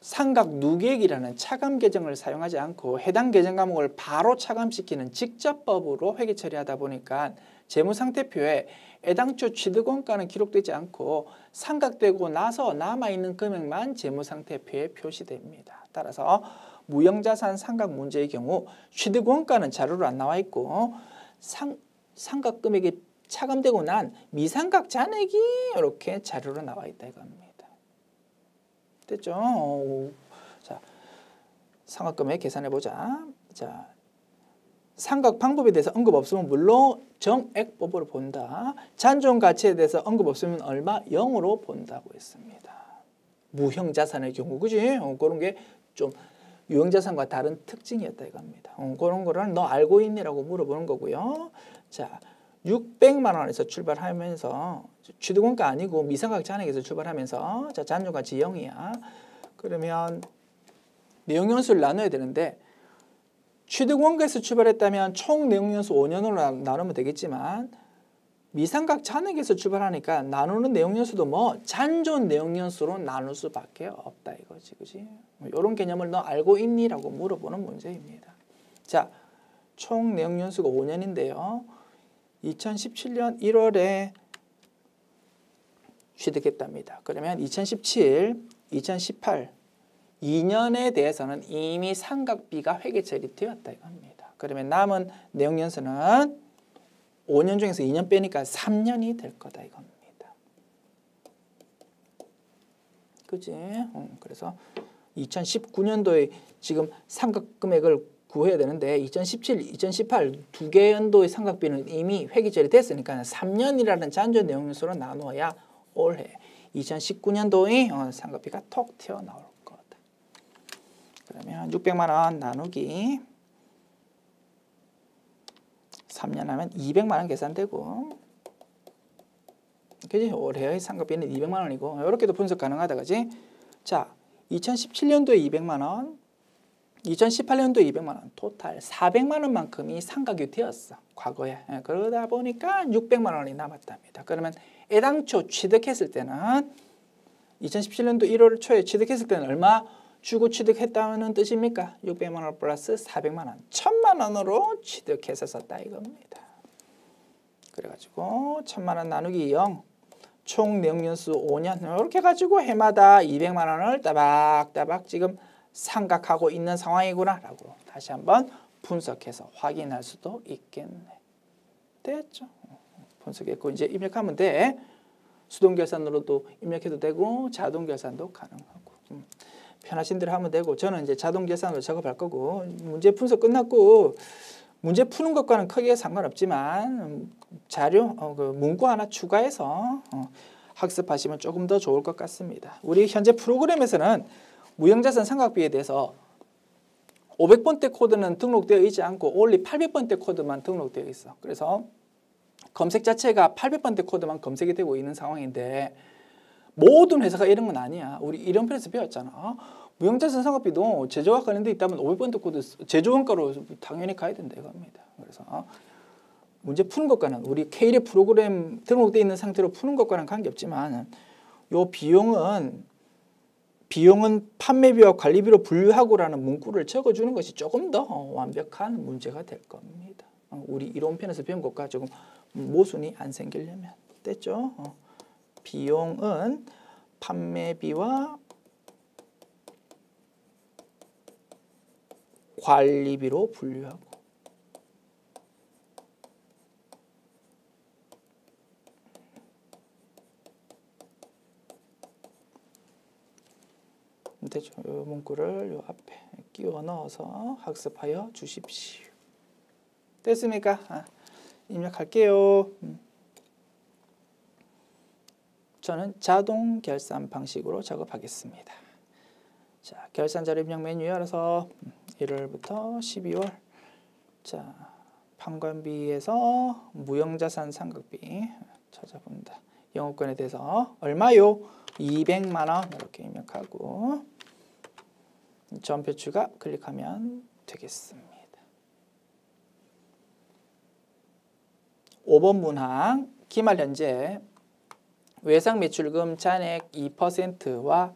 상각 누계액이라는 차감 계정을 사용하지 않고 해당 계정 과목을 바로 차감시키는 직접법으로 회계 처리하다 보니까 재무상태표에 애당초 취득원가는 기록되지 않고 상각되고 나서 남아있는 금액만 재무상태표에 표시됩니다. 따라서 무형자산 상각 문제의 경우 취득원가는 자료로 안 나와 있고 상각 금액이 차감되고 난 미상각 잔액이 이렇게 자료로 나와 있다 이겁니다. 됐죠? 자, 상각금액 계산해 보자. 자, 상각 방법에 대해서 언급 없으면 물론 정액법으로 본다. 잔존 가치에 대해서 언급 없으면 얼마? 0으로 본다고 했습니다. 무형자산의 경우, 그지? 그런 게 좀 유형자산과 다른 특징이었다 이겁니다. 그런 거를 너 알고 있니라고 물어보는 거고요. 자, 600만 원에서 출발하면서 취득원가 아니고 미상각 잔액에서 출발하면서 자, 잔존가치 0이야. 그러면 내용연수를 나눠야 되는데 취득원가에서 출발했다면 총 내용연수 5년으로 나누면 되겠지만 미상각 잔액에서 출발하니까 나누는 내용연수도 뭐 잔존 내용연수로 나눌 수밖에 없다 이거지, 그지? 이런 개념을 너 알고 있니라고 물어보는 문제입니다. 자, 총 내용연수가 5년인데요. 2017년 1월에 취득했답니다. 그러면 2017, 2018 2년에 대해서는 이미 상각비가 회계 처리되었다 이겁니다. 그러면 남은 내용연수는 5년 중에서 2년 빼니까 3년이 될 거다 이겁니다. 그지? 그래서 2019년도에 지금 상각 금액을 구해야 되는데 2017, 2018 두 개 연도의 상각비는 이미 회계 처리됐으니까 3년이라는 잔존 내용연수로 나누어야 올해 2019년도의 상각비가 톡 튀어나올 거다. 그러면 600만 원 나누기 3년 하면 200만 원 계산되고, 그지? 올해의 상각비는 200만 원이고 이렇게도 분석 가능하다, 그지? 자, 2017년도에 200만 원, 2018년도에 200만 원, 토탈 400만 원만큼이 상각이 되었어, 과거에. 그러다 보니까 600만 원이 남았답니다. 그러면 애당초 취득했을 때는 2017년도 1월 초에 취득했을 때는 얼마 주고 취득했다는 뜻입니까? 600만 원 플러스 400만 원, 1000만 원으로 취득했었다 이겁니다. 그래가지고 1000만 원 나누기 0, 총 내용연수 5년 이렇게 가지고 해마다 200만 원을 따박따박 지금 상각하고 있는 상황이구나 라고 다시 한번 분석해서 확인할 수도 있겠네. 됐죠? 분석했고 이제 입력하면 돼. 수동결산으로도 입력해도 되고 자동결산도 가능하고. 편하신 대로 하면 되고 저는 이제 자동결산으로 작업할 거고 문제 분석 끝났고 문제 푸는 것과는 크게 상관없지만 자료, 그 문구 하나 추가해서 학습하시면 조금 더 좋을 것 같습니다. 우리 현재 프로그램에서는 무형자산 상각비에 대해서 500번대 코드는 등록되어 있지 않고 only 800번대 코드만 등록되어 있어. 그래서 검색 자체가 800번대 코드만 검색이 되고 있는 상황인데 모든 회사가 이런 건 아니야. 우리 1형편에서 배웠잖아. 무형자산 상각비도 제조와 관련돼 있다면 500번대 코드 제조원가로 당연히 가야 된다 이겁니다. 그래서 문제 푸는 것과는 우리 K랩 프로그램 등록되어 있는 상태로 푸는 것과는 관계없지만 요 비용은 판매비와 관리비로 분류하고라는 문구를 적어주는 것이 조금 더 완벽한 문제가 될 겁니다. 우리 이론편에서 배운 것과 조금 모순이 안 생기려면. 됐죠? 비용은 판매비와 관리비로 분류하고 되죠. 이 문구를 이 앞에 끼워 넣어서 학습하여 주십시오. 됐습니까? 입력할게요. 저는 자동 결산 방식으로 작업하겠습니다. 자, 결산 자료 입력 메뉴 열어서 1월부터 12월. 자, 판관비에서 무형자산 상각비 찾아본다. 영업권에 대해서 얼마요? 200만 원 이렇게 입력하고 전표 추가 클릭하면 되겠습니다. 5번 문항 기말 현재 외상 매출금 잔액 2%와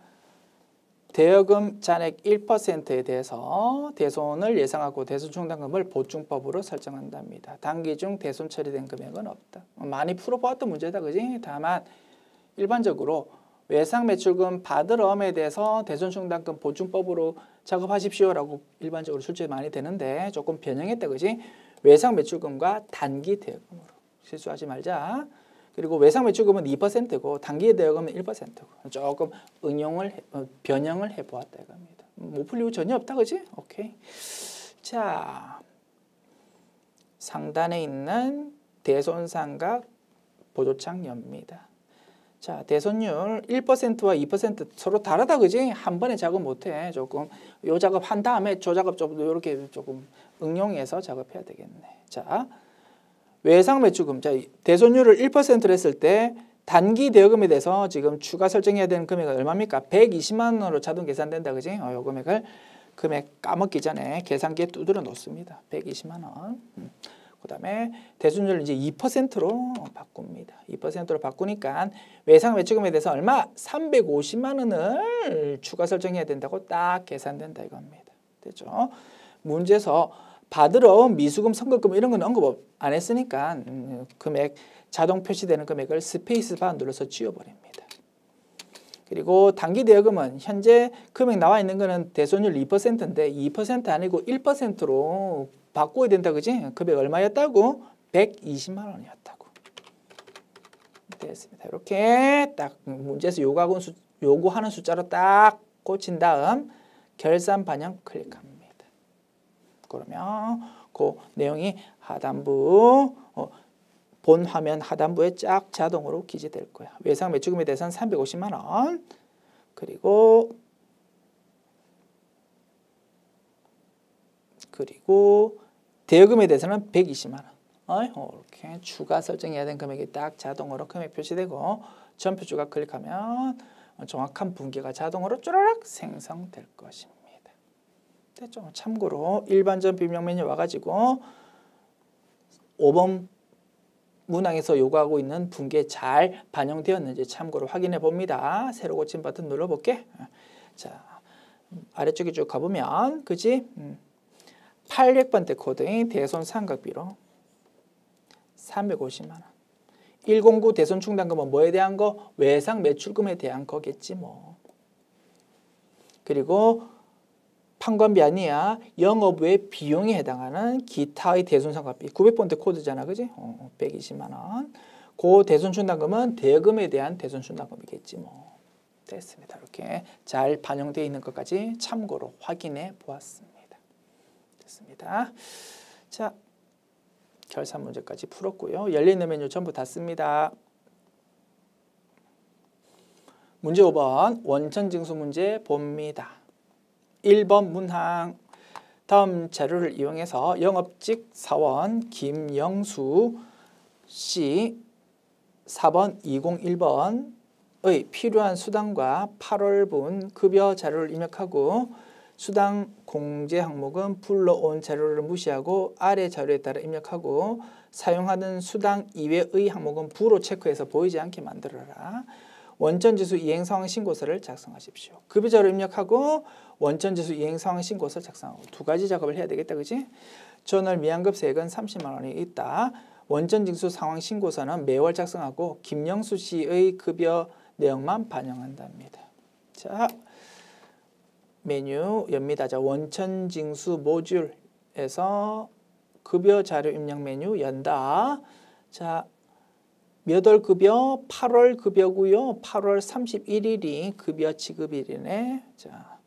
대여금 잔액 1%에 대해서 대손을 예상하고 대손 충당금을 보충법으로 설정한답니다. 단기 중 대손 처리된 금액은 없다. 많이 풀어보았던 문제다, 그지? 다만 일반적으로 외상 매출금 받으러움에 대해서 대손 충당금 보충법으로 작업하십시오라고 일반적으로 출제 많이 되는데 조금 변형했다, 그지? 외상 매출금과 단기 대여금으로 실수하지 말자. 그리고 외상 매출금은 2%고 단기 대여금은 1%고 조금 변형을 해보았다 이겁니다. 못 풀리고 전혀 없다, 그지? 오케이. 자, 상단에 있는 대손상각 보조창 엽니다. 자, 대손율 1%와 2% 서로 다르다, 그지? 한 번에 작업 못해. 조금 요 작업 한 다음에 저 작업 좀 이렇게 조금 응용해서 작업해야 되겠네. 자, 외상 매출금. 자, 대손율을 1%로 했을 때 단기 대여금에 대해서 지금 추가 설정해야 되는 금액은 얼마입니까? 120만 원으로 자동 계산된다, 그지? 요 금액 까먹기 전에 계산기에 두드려 놓습니다. 120만 원. 그 다음에 대손율을 이제 2%로 바꿉니다. 2%로 바꾸니까 외상 매출금에 대해서 얼마? 350만 원을 추가 설정해야 된다고 딱 계산된다 이겁니다. 됐죠? 문제에서 받으러 온 미수금, 선급금 이런 건 언급 안 했으니까 금액 자동 표시되는 금액을 스페이스바 눌러서 지워버립니다. 그리고 단기 대여금은 현재 금액 나와 있는 거는 대손율 2%인데 2% 아니고 1%로 바꿔야 된다, 그지? 금액 얼마였다고? 120만 원이었다고. 됐습니다. 이렇게 딱 문제에서 요구하는 숫자로 딱 꽂힌 다음 결산 반영 클릭합니다. 그러면 그 내용이 하단부 본 화면 하단부에 쫙 자동으로 기재될 거야. 외상 매출금에 대해서는 350만 원. 그리고 대여금에 대해서는 120만 원. 이렇게 추가 설정해야 되는 금액이 딱 자동으로 금액 표시되고 전표주가 클릭하면 정확한 분기가 자동으로 쪼라락 생성될 것입니다. 됐죠? 참고로 일반전 비명 메뉴 와가지고 5번 문항에서 요구하고 있는 분기에 잘 반영되었는지 참고로 확인해 봅니다. 새로 고침 버튼 눌러볼게. 자, 아래쪽에 쭉 가보면 그지? 800번대 코드인 대손 삼각비로 350만 원. 109 대손 충당금은 뭐에 대한 거? 외상 매출금에 대한 거겠지 뭐. 그리고 판관비 아니야. 영업 외 비용에 해당하는 기타의 대손 삼각비. 900번대 코드잖아, 그지? 120만 원. 그 대손 충당금은 대금에 대한 대손 충당금이겠지 뭐. 됐습니다. 이렇게 잘 반영되어 있는 것까지 참고로 확인해 보았습니다. 됐습니다. 자, 결산 문제까지 풀었고요. 열려있는 메뉴 전부 다 씁니다. 문제 5번 원천징수 문제 봅니다. 1번 문항 다음 자료를 이용해서 영업직 사원 김영수 씨 4번 201번의 필요한 수당과 8월분 급여 자료를 입력하고 수당 공제 항목은 불러온 자료를 무시하고 아래 자료에 따라 입력하고 사용하는 수당 이외의 항목은 부로 체크해서 보이지 않게 만들어라. 원천지수 이행상황 신고서를 작성하십시오. 급여 자료 입력하고 원천지수 이행상황 신고서 작성하고 두 가지 작업을 해야 되겠다, 그지? 전월 미환급세액은 30만 원이 있다. 원천징수 상황 신고서는 매월 작성하고 김영수 씨의 급여 내용만 반영한답니다. 자, 메뉴 엽니다. 자, 원천징수 모듈에서 급여 자료 입력 메뉴 연다. 자, 몇 월 급여? 8월 급여고요. 8월 31일이 급여 지급일이네. 자,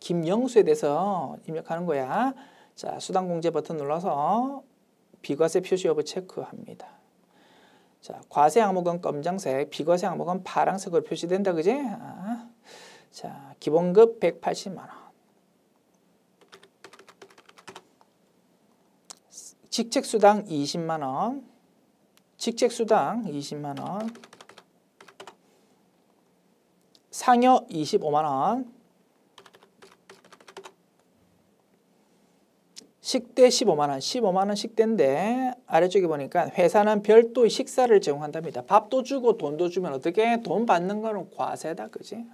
김영수에 대해서 입력하는 거야. 자, 수당 공제 버튼 눌러서 비과세 표시 여부 체크합니다. 자, 과세 항목은 검정색, 비과세 항목은 파란색으로 표시된다, 그지? 자, 기본급 180만 원. 직책수당 20만 원. 직책수당 20만 원. 상여 25만 원. 식대 15만 원. 15만 원 식대인데 아래쪽에 보니까 회사는 별도의 식사를 제공한답니다. 밥도 주고 돈도 주면 어떻게? 돈 받는 거는 과세다, 그지?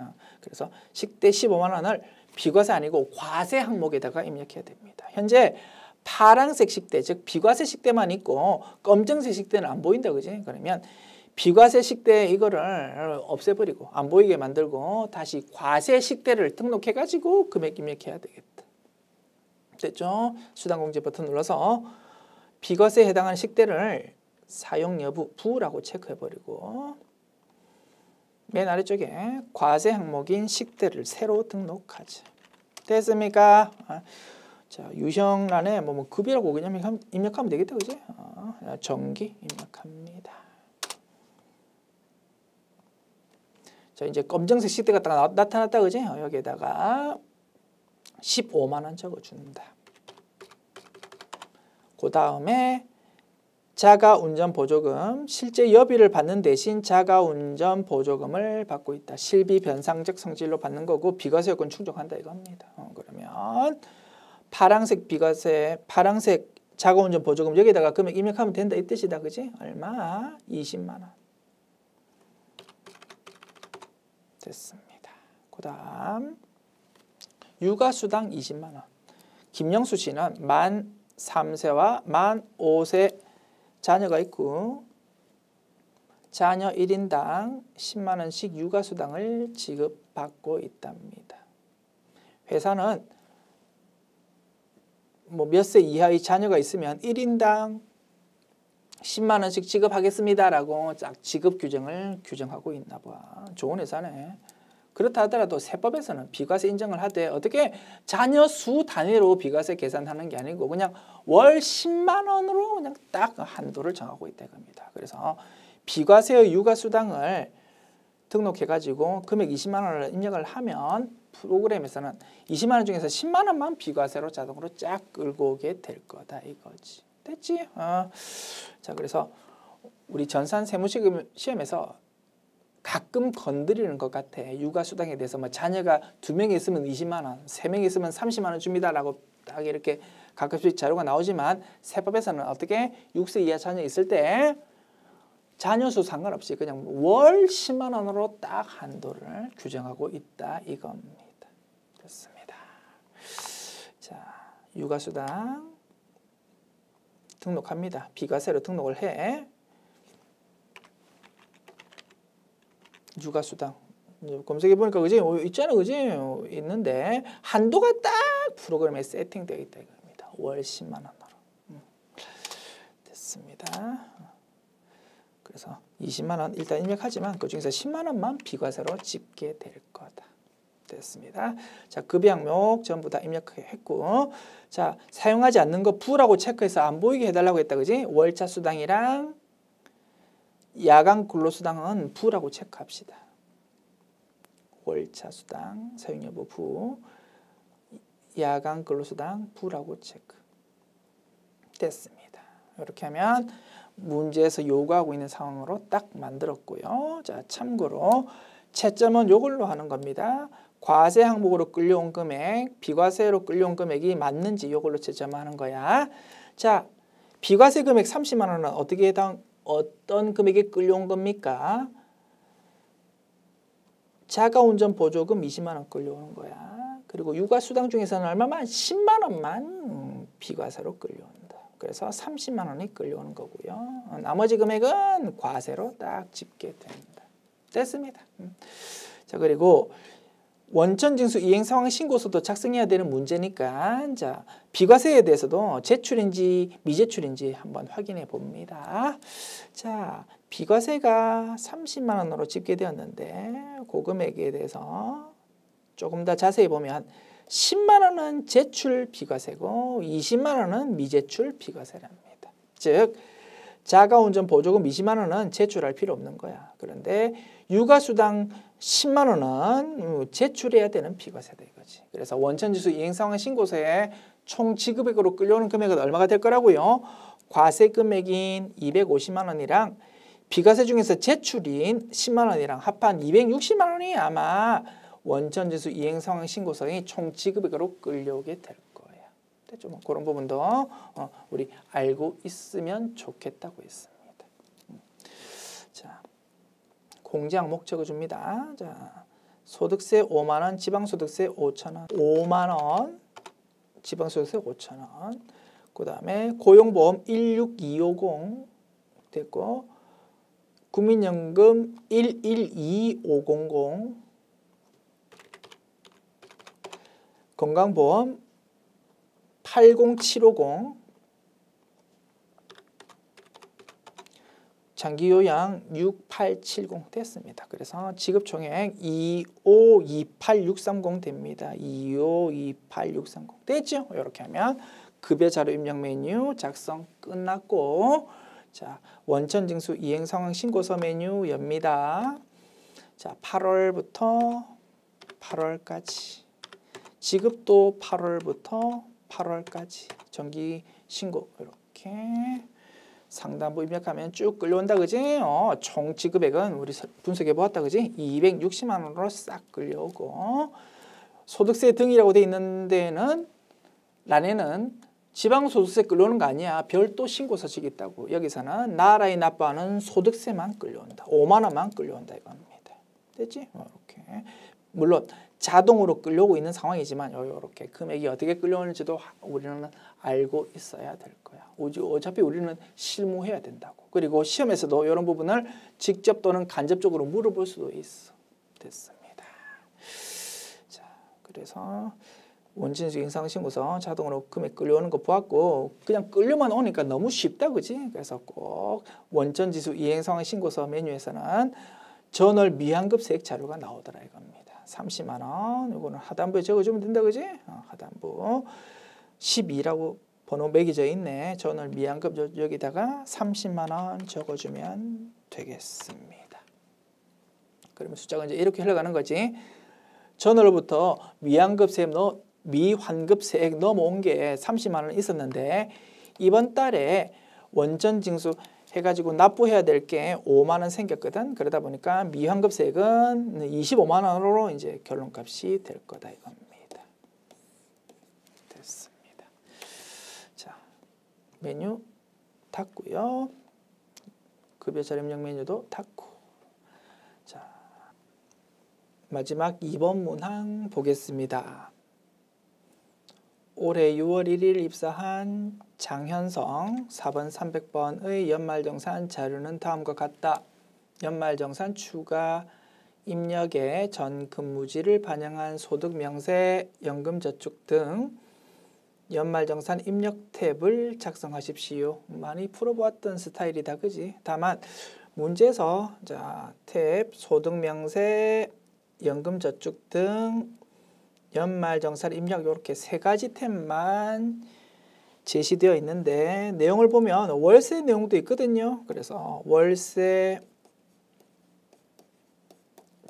그래서 식대 15만 원을 비과세 아니고 과세 항목에다가 입력해야 됩니다. 현재 파란색 식대, 즉 비과세 식대만 있고 검정색 식대는 안 보인다, 그지? 그러면 비과세 식대 이거를 없애버리고 안 보이게 만들고 다시 과세 식대를 등록해가지고 금액 입력해야 되겠다. 됐죠? 수당공제 버튼 눌러서 비과세에 해당하는 식대를 사용 여부 부라고 체크해버리고 맨 아래쪽에 과세 항목인 식대를 새로 등록하지. 됐습니까? 자, 유형란에 뭐 급이라고 그냥 입력하면 되겠다, 그지? 전기 입력합니다. 자, 이제 검정색 시트가 딱 나타났다, 그지? 여기에다가 15만 원 적어준다. 그 다음에 자가운전보조금, 실제 여비를 받는 대신 자가운전보조금을 받고 있다. 실비 변상적 성질로 받는 거고 비과세 요건 충족한다 이겁니다. 그러면 파란색 비과세, 파란색 자가운전보조금 여기다가 금액 입력하면 된다 이 뜻이다. 그지? 얼마? 20만 원. 됐습니다. 그 다음 육아수당 20만 원. 김영수 씨는 만 3세와 만 5세 자녀가 있고 자녀 1인당 10만 원씩 육아수당을 지급받고 있답니다. 회사는 뭐 몇 세 이하의 자녀가 있으면 1인당 10만 원씩 지급하겠습니다라고 딱 지급 규정을 규정하고 있나 봐. 좋은 회사네. 그렇다 하더라도 세법에서는 비과세 인정을 하되 어떻게 자녀 수 단위로 비과세 계산하는 게 아니고 그냥 월 10만 원으로 그냥 딱 한도를 정하고 있다 겁니다. 그래서 비과세의 육아수당을 등록해가지고 금액 20만 원을 입력을 하면 프로그램에서는 20만 원 중에서 10만 원만 비과세로 자동으로 쫙 끌고 오게 될 거다 이거지. 됐지? 자, 그래서 우리 전산 세무시험에서 가끔 건드리는 것 같아. 육아수당에 대해서 뭐 자녀가 2명이 있으면 20만 원, 3명이 있으면 30만 원 줍니다라고 딱 이렇게 가끔씩 자료가 나오지만 세법에서는 어떻게 6세 이하 자녀 있을 때 자녀 수 상관없이 그냥 월 10만 원으로 딱 한도를 규정하고 있다 이겁니다. 됐습니다. 자, 육아수당 등록합니다. 비과세로 등록을 해. 육아수당 검색해 보니까 그지 있잖아 그지 있는데 한도가 딱 프로그램에 세팅되어 있다 이겁니다. 월 10만 원으로 됐습니다. 그래서 20만 원 일단 입력하지만 그 중에서 10만 원만 비과세로 집게 될 거다. 됐습니다. 자, 급여 항목 전부 다 입력했고 자, 사용하지 않는 거 부라고 체크해서 안 보이게 해달라고 했다 그지? 월차 수당이랑 야간 근로수당은 부라고 체크합시다. 월차 수당 사용 여부 부, 야간 근로수당 부라고 체크. 됐습니다. 이렇게 하면 문제에서 요구하고 있는 상황으로 딱 만들었고요. 자, 참고로 채점은 요걸로 하는 겁니다. 과세 항목으로 끌려온 금액, 비과세로 끌려온 금액이 맞는지 요걸로 채점하는 거야. 자, 비과세 금액 30만 원은 어떤 금액이 끌려온 겁니까? 자가운전 보조금 20만 원 끌려오는 거야. 그리고 육아수당 중에서는 얼마만? 10만 원만 비과세로 끌려온다. 그래서 30만 원이 끌려오는 거고요. 나머지 금액은 과세로 딱 집게 됩니다. 됐습니다. 자, 그리고 원천징수 이행상황 신고서도 작성해야 되는 문제니까 자, 비과세에 대해서도 제출인지 미제출인지 한번 확인해 봅니다. 자, 비과세가 30만 원으로 집계되었는데 그 금액에 대해서 조금 더 자세히 보면 10만 원은 제출 비과세고 20만 원은 미제출 비과세랍니다. 즉 자가운전 보조금 20만 원은 제출할 필요 없는 거야. 그런데 육아수당 10만 원은 제출해야 되는 비과세다 이거지. 그래서 원천징수 이행상황 신고서에 총 지급액으로 끌려오는 금액은 얼마가 될 거라고요? 과세 금액인 250만 원이랑 비과세 중에서 제출인 10만 원이랑 합한 260만 원이 아마 원천징수 이행상황 신고서의 총 지급액으로 끌려오게 될 거예요. 됐죠? 뭐 그런 부분도 우리 알고 있으면 좋겠다고 했습니다. 자, 공제 항목 적어줍니다. 자, 소득세 5만 원, 지방소득세 5천 원, 5만 원, 지방소득세 5천 원. 그 다음에 고용보험 16250 됐고, 국민연금 112500, 건강보험 80750, 장기요양 6870 됐습니다. 그래서 지급총액 2528630 됩니다. 2528630 됐죠? 이렇게 하면 급여자료 입력 메뉴 작성 끝났고, 자, 원천징수 이행상황 신고서 메뉴 엽니다. 자, 8월부터 8월까지, 지급도 8월부터 8월까지 정기 신고 이렇게 상단부 입력하면 쭉 끌려온다, 그지? 총 지급액은 우리 분석해 보았다, 그지? 260만 원으로 싹 끌려오고, 소득세 등이라고 돼 있는 데는 란에는 지방소득세 끌려오는 거 아니야. 별도 신고서식이 있다고. 여기서는 나라에 납부하는 소득세만 끌려온다. 5만 원만 끌려온다 이겁니다. 됐지? 이렇게. 물론 자동으로 끌려오고 있는 상황이지만 이렇게 금액이 어떻게 끌려오는지도 우리는 알고 있어야 될 거야. 어차피 우리는 실무해야 된다고. 그리고 시험에서도 이런 부분을 직접 또는 간접적으로 물어볼 수도 있어. 됐습니다. 자, 그래서 원천징수 이행상황신고서 자동으로 금액 끌려오는 거 보았고, 그냥 끌려만 오니까 너무 쉽다, 그지? 그래서 꼭 원천징수 이행상황신고서 메뉴에서는 전월 미환급 세액 자료가 나오더라 이겁니다. 30만 원, 이거는 하단부에 적어주면 된다, 그지? 하단부 12라고 번호 매겨져 있네. 전월 미환급 여기다가 30만 원 적어주면 되겠습니다. 그러면 숫자가 이제 이렇게 흘러가는 거지. 전월부터 미환급 세액 넘어온 게 30만 원 있었는데, 이번 달에 원천징수 해가지고 납부해야 될 게 5만 원 생겼거든. 그러다 보니까 미환급 세액은 25만 원으로 이제 결론값이 될 거다 이겁니다. 됐습니다. 자, 메뉴 닫고요. 급여자료 입력 메뉴도 닫고. 자, 마지막 2번 문항 보겠습니다. 올해 6월 1일 입사한 장현성 4번 300번의 연말정산 자료는 다음과 같다. 연말정산 추가 입력에 전 근무지를 반영한 소득 명세, 연금저축 등 연말정산 입력 탭을 작성하십시오. 많이 풀어보았던 스타일이다, 그지? 다만 문제에서 자, 탭 소득 명세, 연금저축 등 연말정산 입력 이렇게 세 가지 탭만 제시되어 있는데, 내용을 보면 월세 내용도 있거든요. 그래서 월세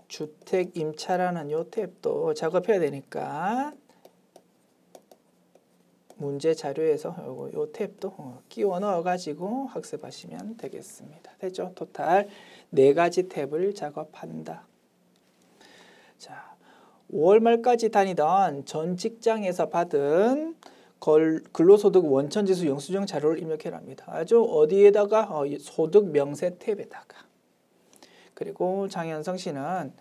주택 임차라는 요 탭도 작업해야 되니까 문제 자료에서 요 탭도 끼워 넣어 가지고 학습하시면 되겠습니다. 됐죠? 토탈 4가지 탭을 작업한다. 자, 5월 말까지 다니던 전 직장에서 받은 근로소득 원천지수 영수증 자료를 입력해랍니다. 아주 어디에다가 소득 명세 탭에다가. 그리고 장현성 씨는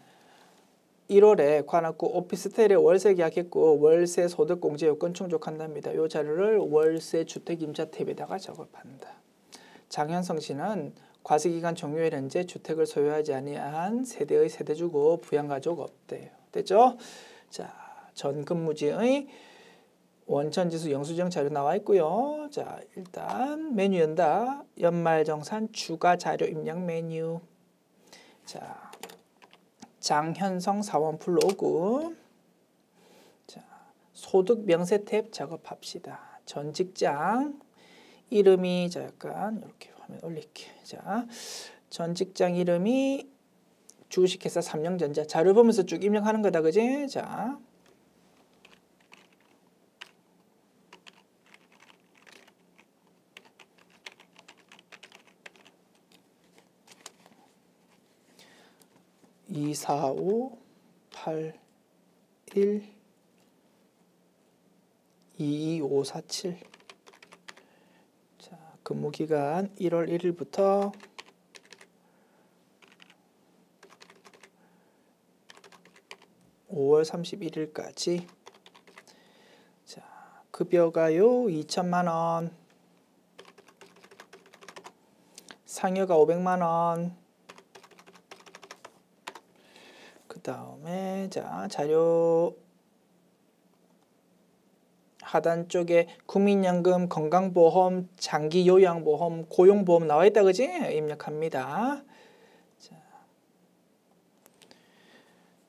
1월에 관악구 오피스텔에 월세 계약했고 월세 소득 공제 요건 충족한답니다. 이 자료를 월세 주택 임차 탭에다가 작업한다. 장현성 씨는 과세기간 종료일 현재 주택을 소유하지 아니한 세대의 세대주고 부양가족 없대요. 됐죠? 자, 전 근무지의 원천지수 영수증 자료 나와 있고요. 자, 일단 메뉴 연다. 연말정산 추가 자료 입력 메뉴. 자, 장현성 사원 플로그. 자, 소득 명세 탭 작업합시다. 전 직장 이름이 자 약간 이렇게 화면 올릴게. 자, 전 직장 이름이 주식회사 삼성전자. 자료 보면서 쭉 입력하는 거다, 그지? 자, (2, 4, 5, 8, 1, 2, 2, 5, 4, 7) 자, 근무기간 1월 1일부터 5월 31일까지. 자, 급여가요 2천만 원, 상여가 500만 원. 그 다음에 자, 자료 하단 쪽에 국민연금, 건강보험, 장기요양보험, 고용보험 나와 있다 그지? 입력합니다.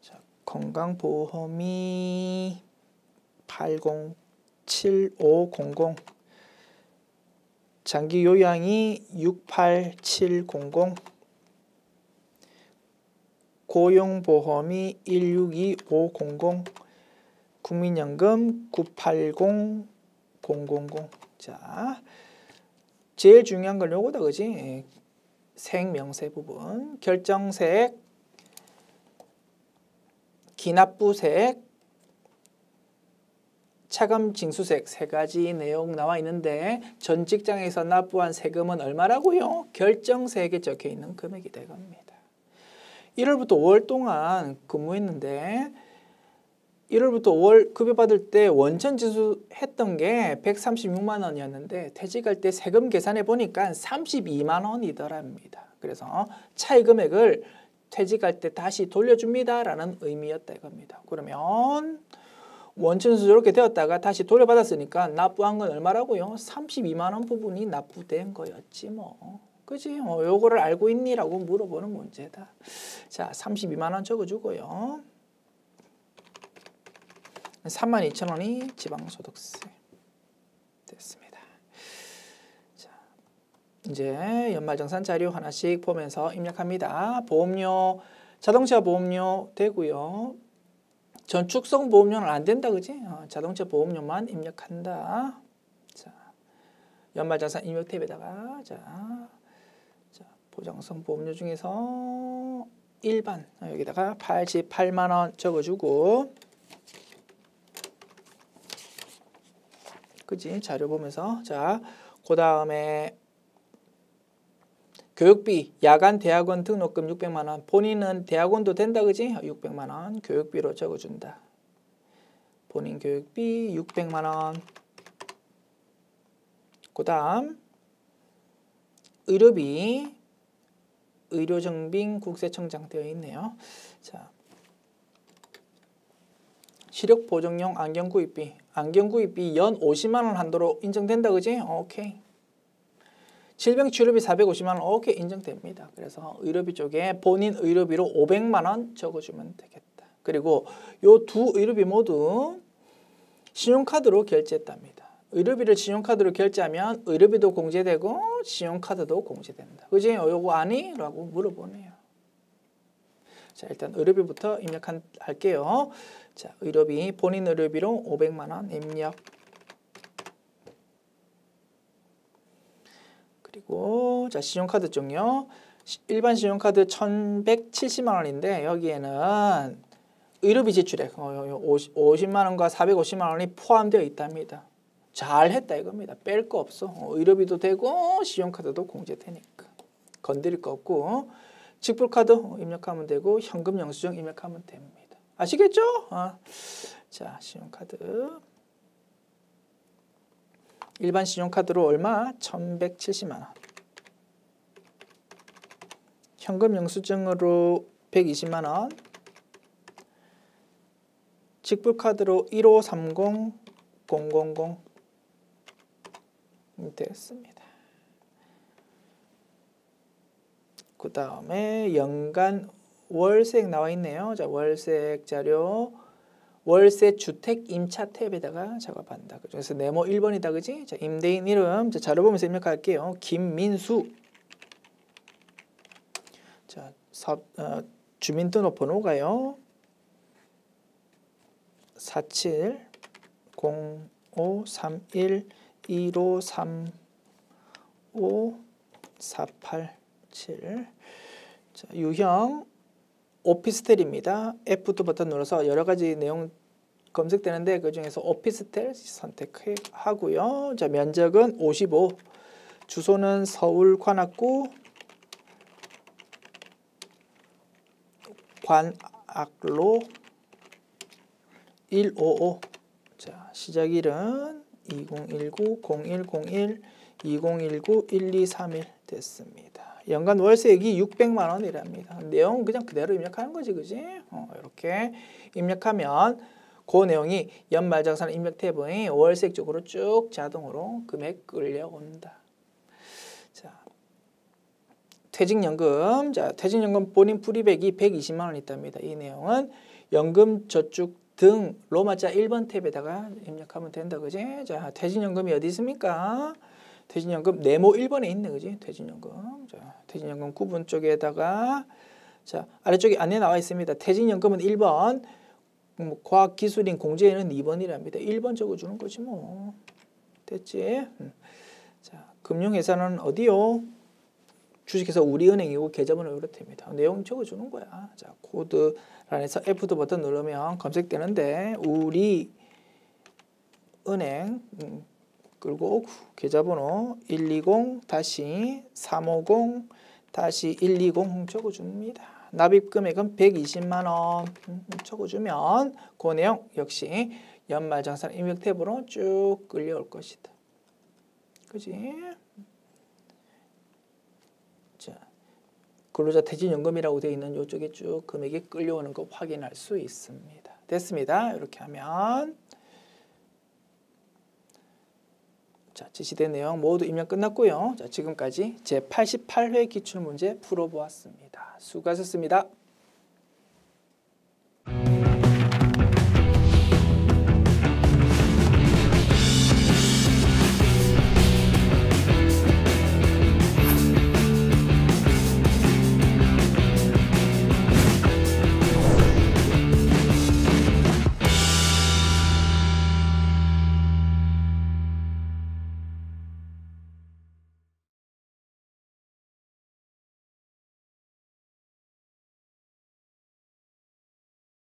자, 건강보험이 807500, 장기요양이 68700, 고용보험이 162500, 국민연금 980000. 자, 제일 중요한 건 요거다 그지? 세액명세 부분. 결정세액, 기납부세액, 차감징수세액 세 가지 내용 나와 있는데 전 직장에서 납부한 세금은 얼마라고요? 결정세액에 적혀 있는 금액이 되겁니다. 1월부터 5월 동안 근무했는데 1월부터 5월 급여 받을 때 원천 지수했던 게 136만 원이었는데 퇴직할 때 세금 계산해 보니까 32만 원이더랍니다. 그래서 차이 금액을 퇴직할 때 다시 돌려줍니다 라는 의미였다 이겁니다. 그러면 원천 지수 이렇게 되었다가 다시 돌려받았으니까 납부한 건 얼마라고요? 32만 원 부분이 납부된 거였지 뭐. 그지? 요거를 알고 있니? 라고 물어보는 문제다. 자, 32만 원 적어주고요. 32,000원이 지방소득세 됐습니다. 자, 이제 연말정산 자료 하나씩 보면서 입력합니다. 보험료, 자동차 보험료 되고요. 전축성 보험료는 안 된다, 그지? 자동차 보험료만 입력한다. 자, 연말정산 입력 탭에다가 자, 보장성 보험료 중에서 일반 여기다가 88만 원 적어주고, 그지? 자료 보면서 자, 그 다음에 교육비, 야간 대학원 등록금 600만 원. 본인은 대학원도 된다, 그지? 600만 원 교육비로 적어준다. 본인 교육비 600만 원. 그 다음 의료비, 의료정빙 국세청장 되어 있네요. 자, 시력보정용 안경구입비, 안경구입비 연 50만 원 한도로 인정된다, 그지? 오케이. 질병치료비 450만 원, 오케이, 인정됩니다. 그래서 의료비 쪽에 본인 의료비로 500만 원 적어주면 되겠다. 그리고 요 두 의료비 모두 신용카드로 결제했답니다. 의료비를 신용카드로 결제하면 의료비도 공제되고 신용카드도 공제된다. 그지? 요거 아니? 라고 물어보네요. 자, 일단 의료비부터 입력할게요. 자, 의료비, 본인 의료비로 500만 원 입력. 그리고 자, 신용카드 쪽요. 일반 신용카드 1,170만 원인데 여기에는 의료비 지출액 50만 원과 450만 원이 포함되어 있답니다. 잘했다 이겁니다. 뺄 거 없어. 의료비도 되고 신용카드도 공제되니까 건드릴 거 없고, 직불카드 입력하면 되고 현금 영수증 입력하면 됩니다. 아시겠죠? 자, 신용카드 일반 신용카드로 얼마? 1,170만 원. 현금 영수증으로 120만 원. 직불카드로 1530 000 됐습니다. 그 다음에 연간 월세액 나와 있네요. 자, 월세액 자료, 월세 주택 임차 탭에다가 작업한다. 그래서 네모 1번이다, 그지? 자, 임대인 이름, 자, 자료 보면서 입력할게요. 김민수. 자, 주민등록번호가요. 47 0531 1535 487. 자, 유형 오피스텔입니다. F2 버튼 눌러서 여러 가지 내용 검색되는데 그 중에서 오피스텔 선택하고요. 자, 면적은 55. 주소는 서울 관악구 관악로 155. 자, 시작일은 2019-0101 2019-1231 됐습니다. 연간 월세액이 600만 원이랍니다. 내용 그냥 그대로 입력하는 거지, 그지? 이렇게 입력하면 그 내용이 연말정산 입력 탭의 월색 쪽으로 쭉 자동으로 금액 끌려온다. 자, 퇴직연금. 자, 퇴직연금 본인 불이백이 120만 원 있답니다. 이 내용은 연금저축 등 로마자 1번 탭에다가 입력하면 된다. 그지? 자, 퇴직연금이 어디 있습니까? 퇴직연금 네모 1번에 있네. 그지? 퇴직연금. 자, 퇴직연금 구분 쪽에다가 자, 아래쪽에 안내 나와 있습니다. 퇴직연금은 1번, 과학기술인 공제에는 2번이랍니다. 1번 적어주는 거지 뭐. 됐지? 자, 금융회사는 어디요? 주식회사 우리은행이고 계좌번호 이렇답니다. 내용 적어주는 거야. 자, 코드 란에서 F2 버튼 누르면 검색되는데 우리은행 끌고 계좌번호 120-350-120 적어줍니다. 납입금액은 120만 원 적어주면 그 내용 역시 연말정산 입력 탭으로 쭉 끌려올 것이다. 그지? 자, 근로자 퇴직연금이라고 되어 있는 이쪽에 쭉 금액이 끌려오는 거 확인할 수 있습니다. 됐습니다. 이렇게 하면 자, 지시된 내용 모두 입력 끝났고요. 자, 지금까지 제88회 기출문제 풀어보았습니다. 수고하셨습니다.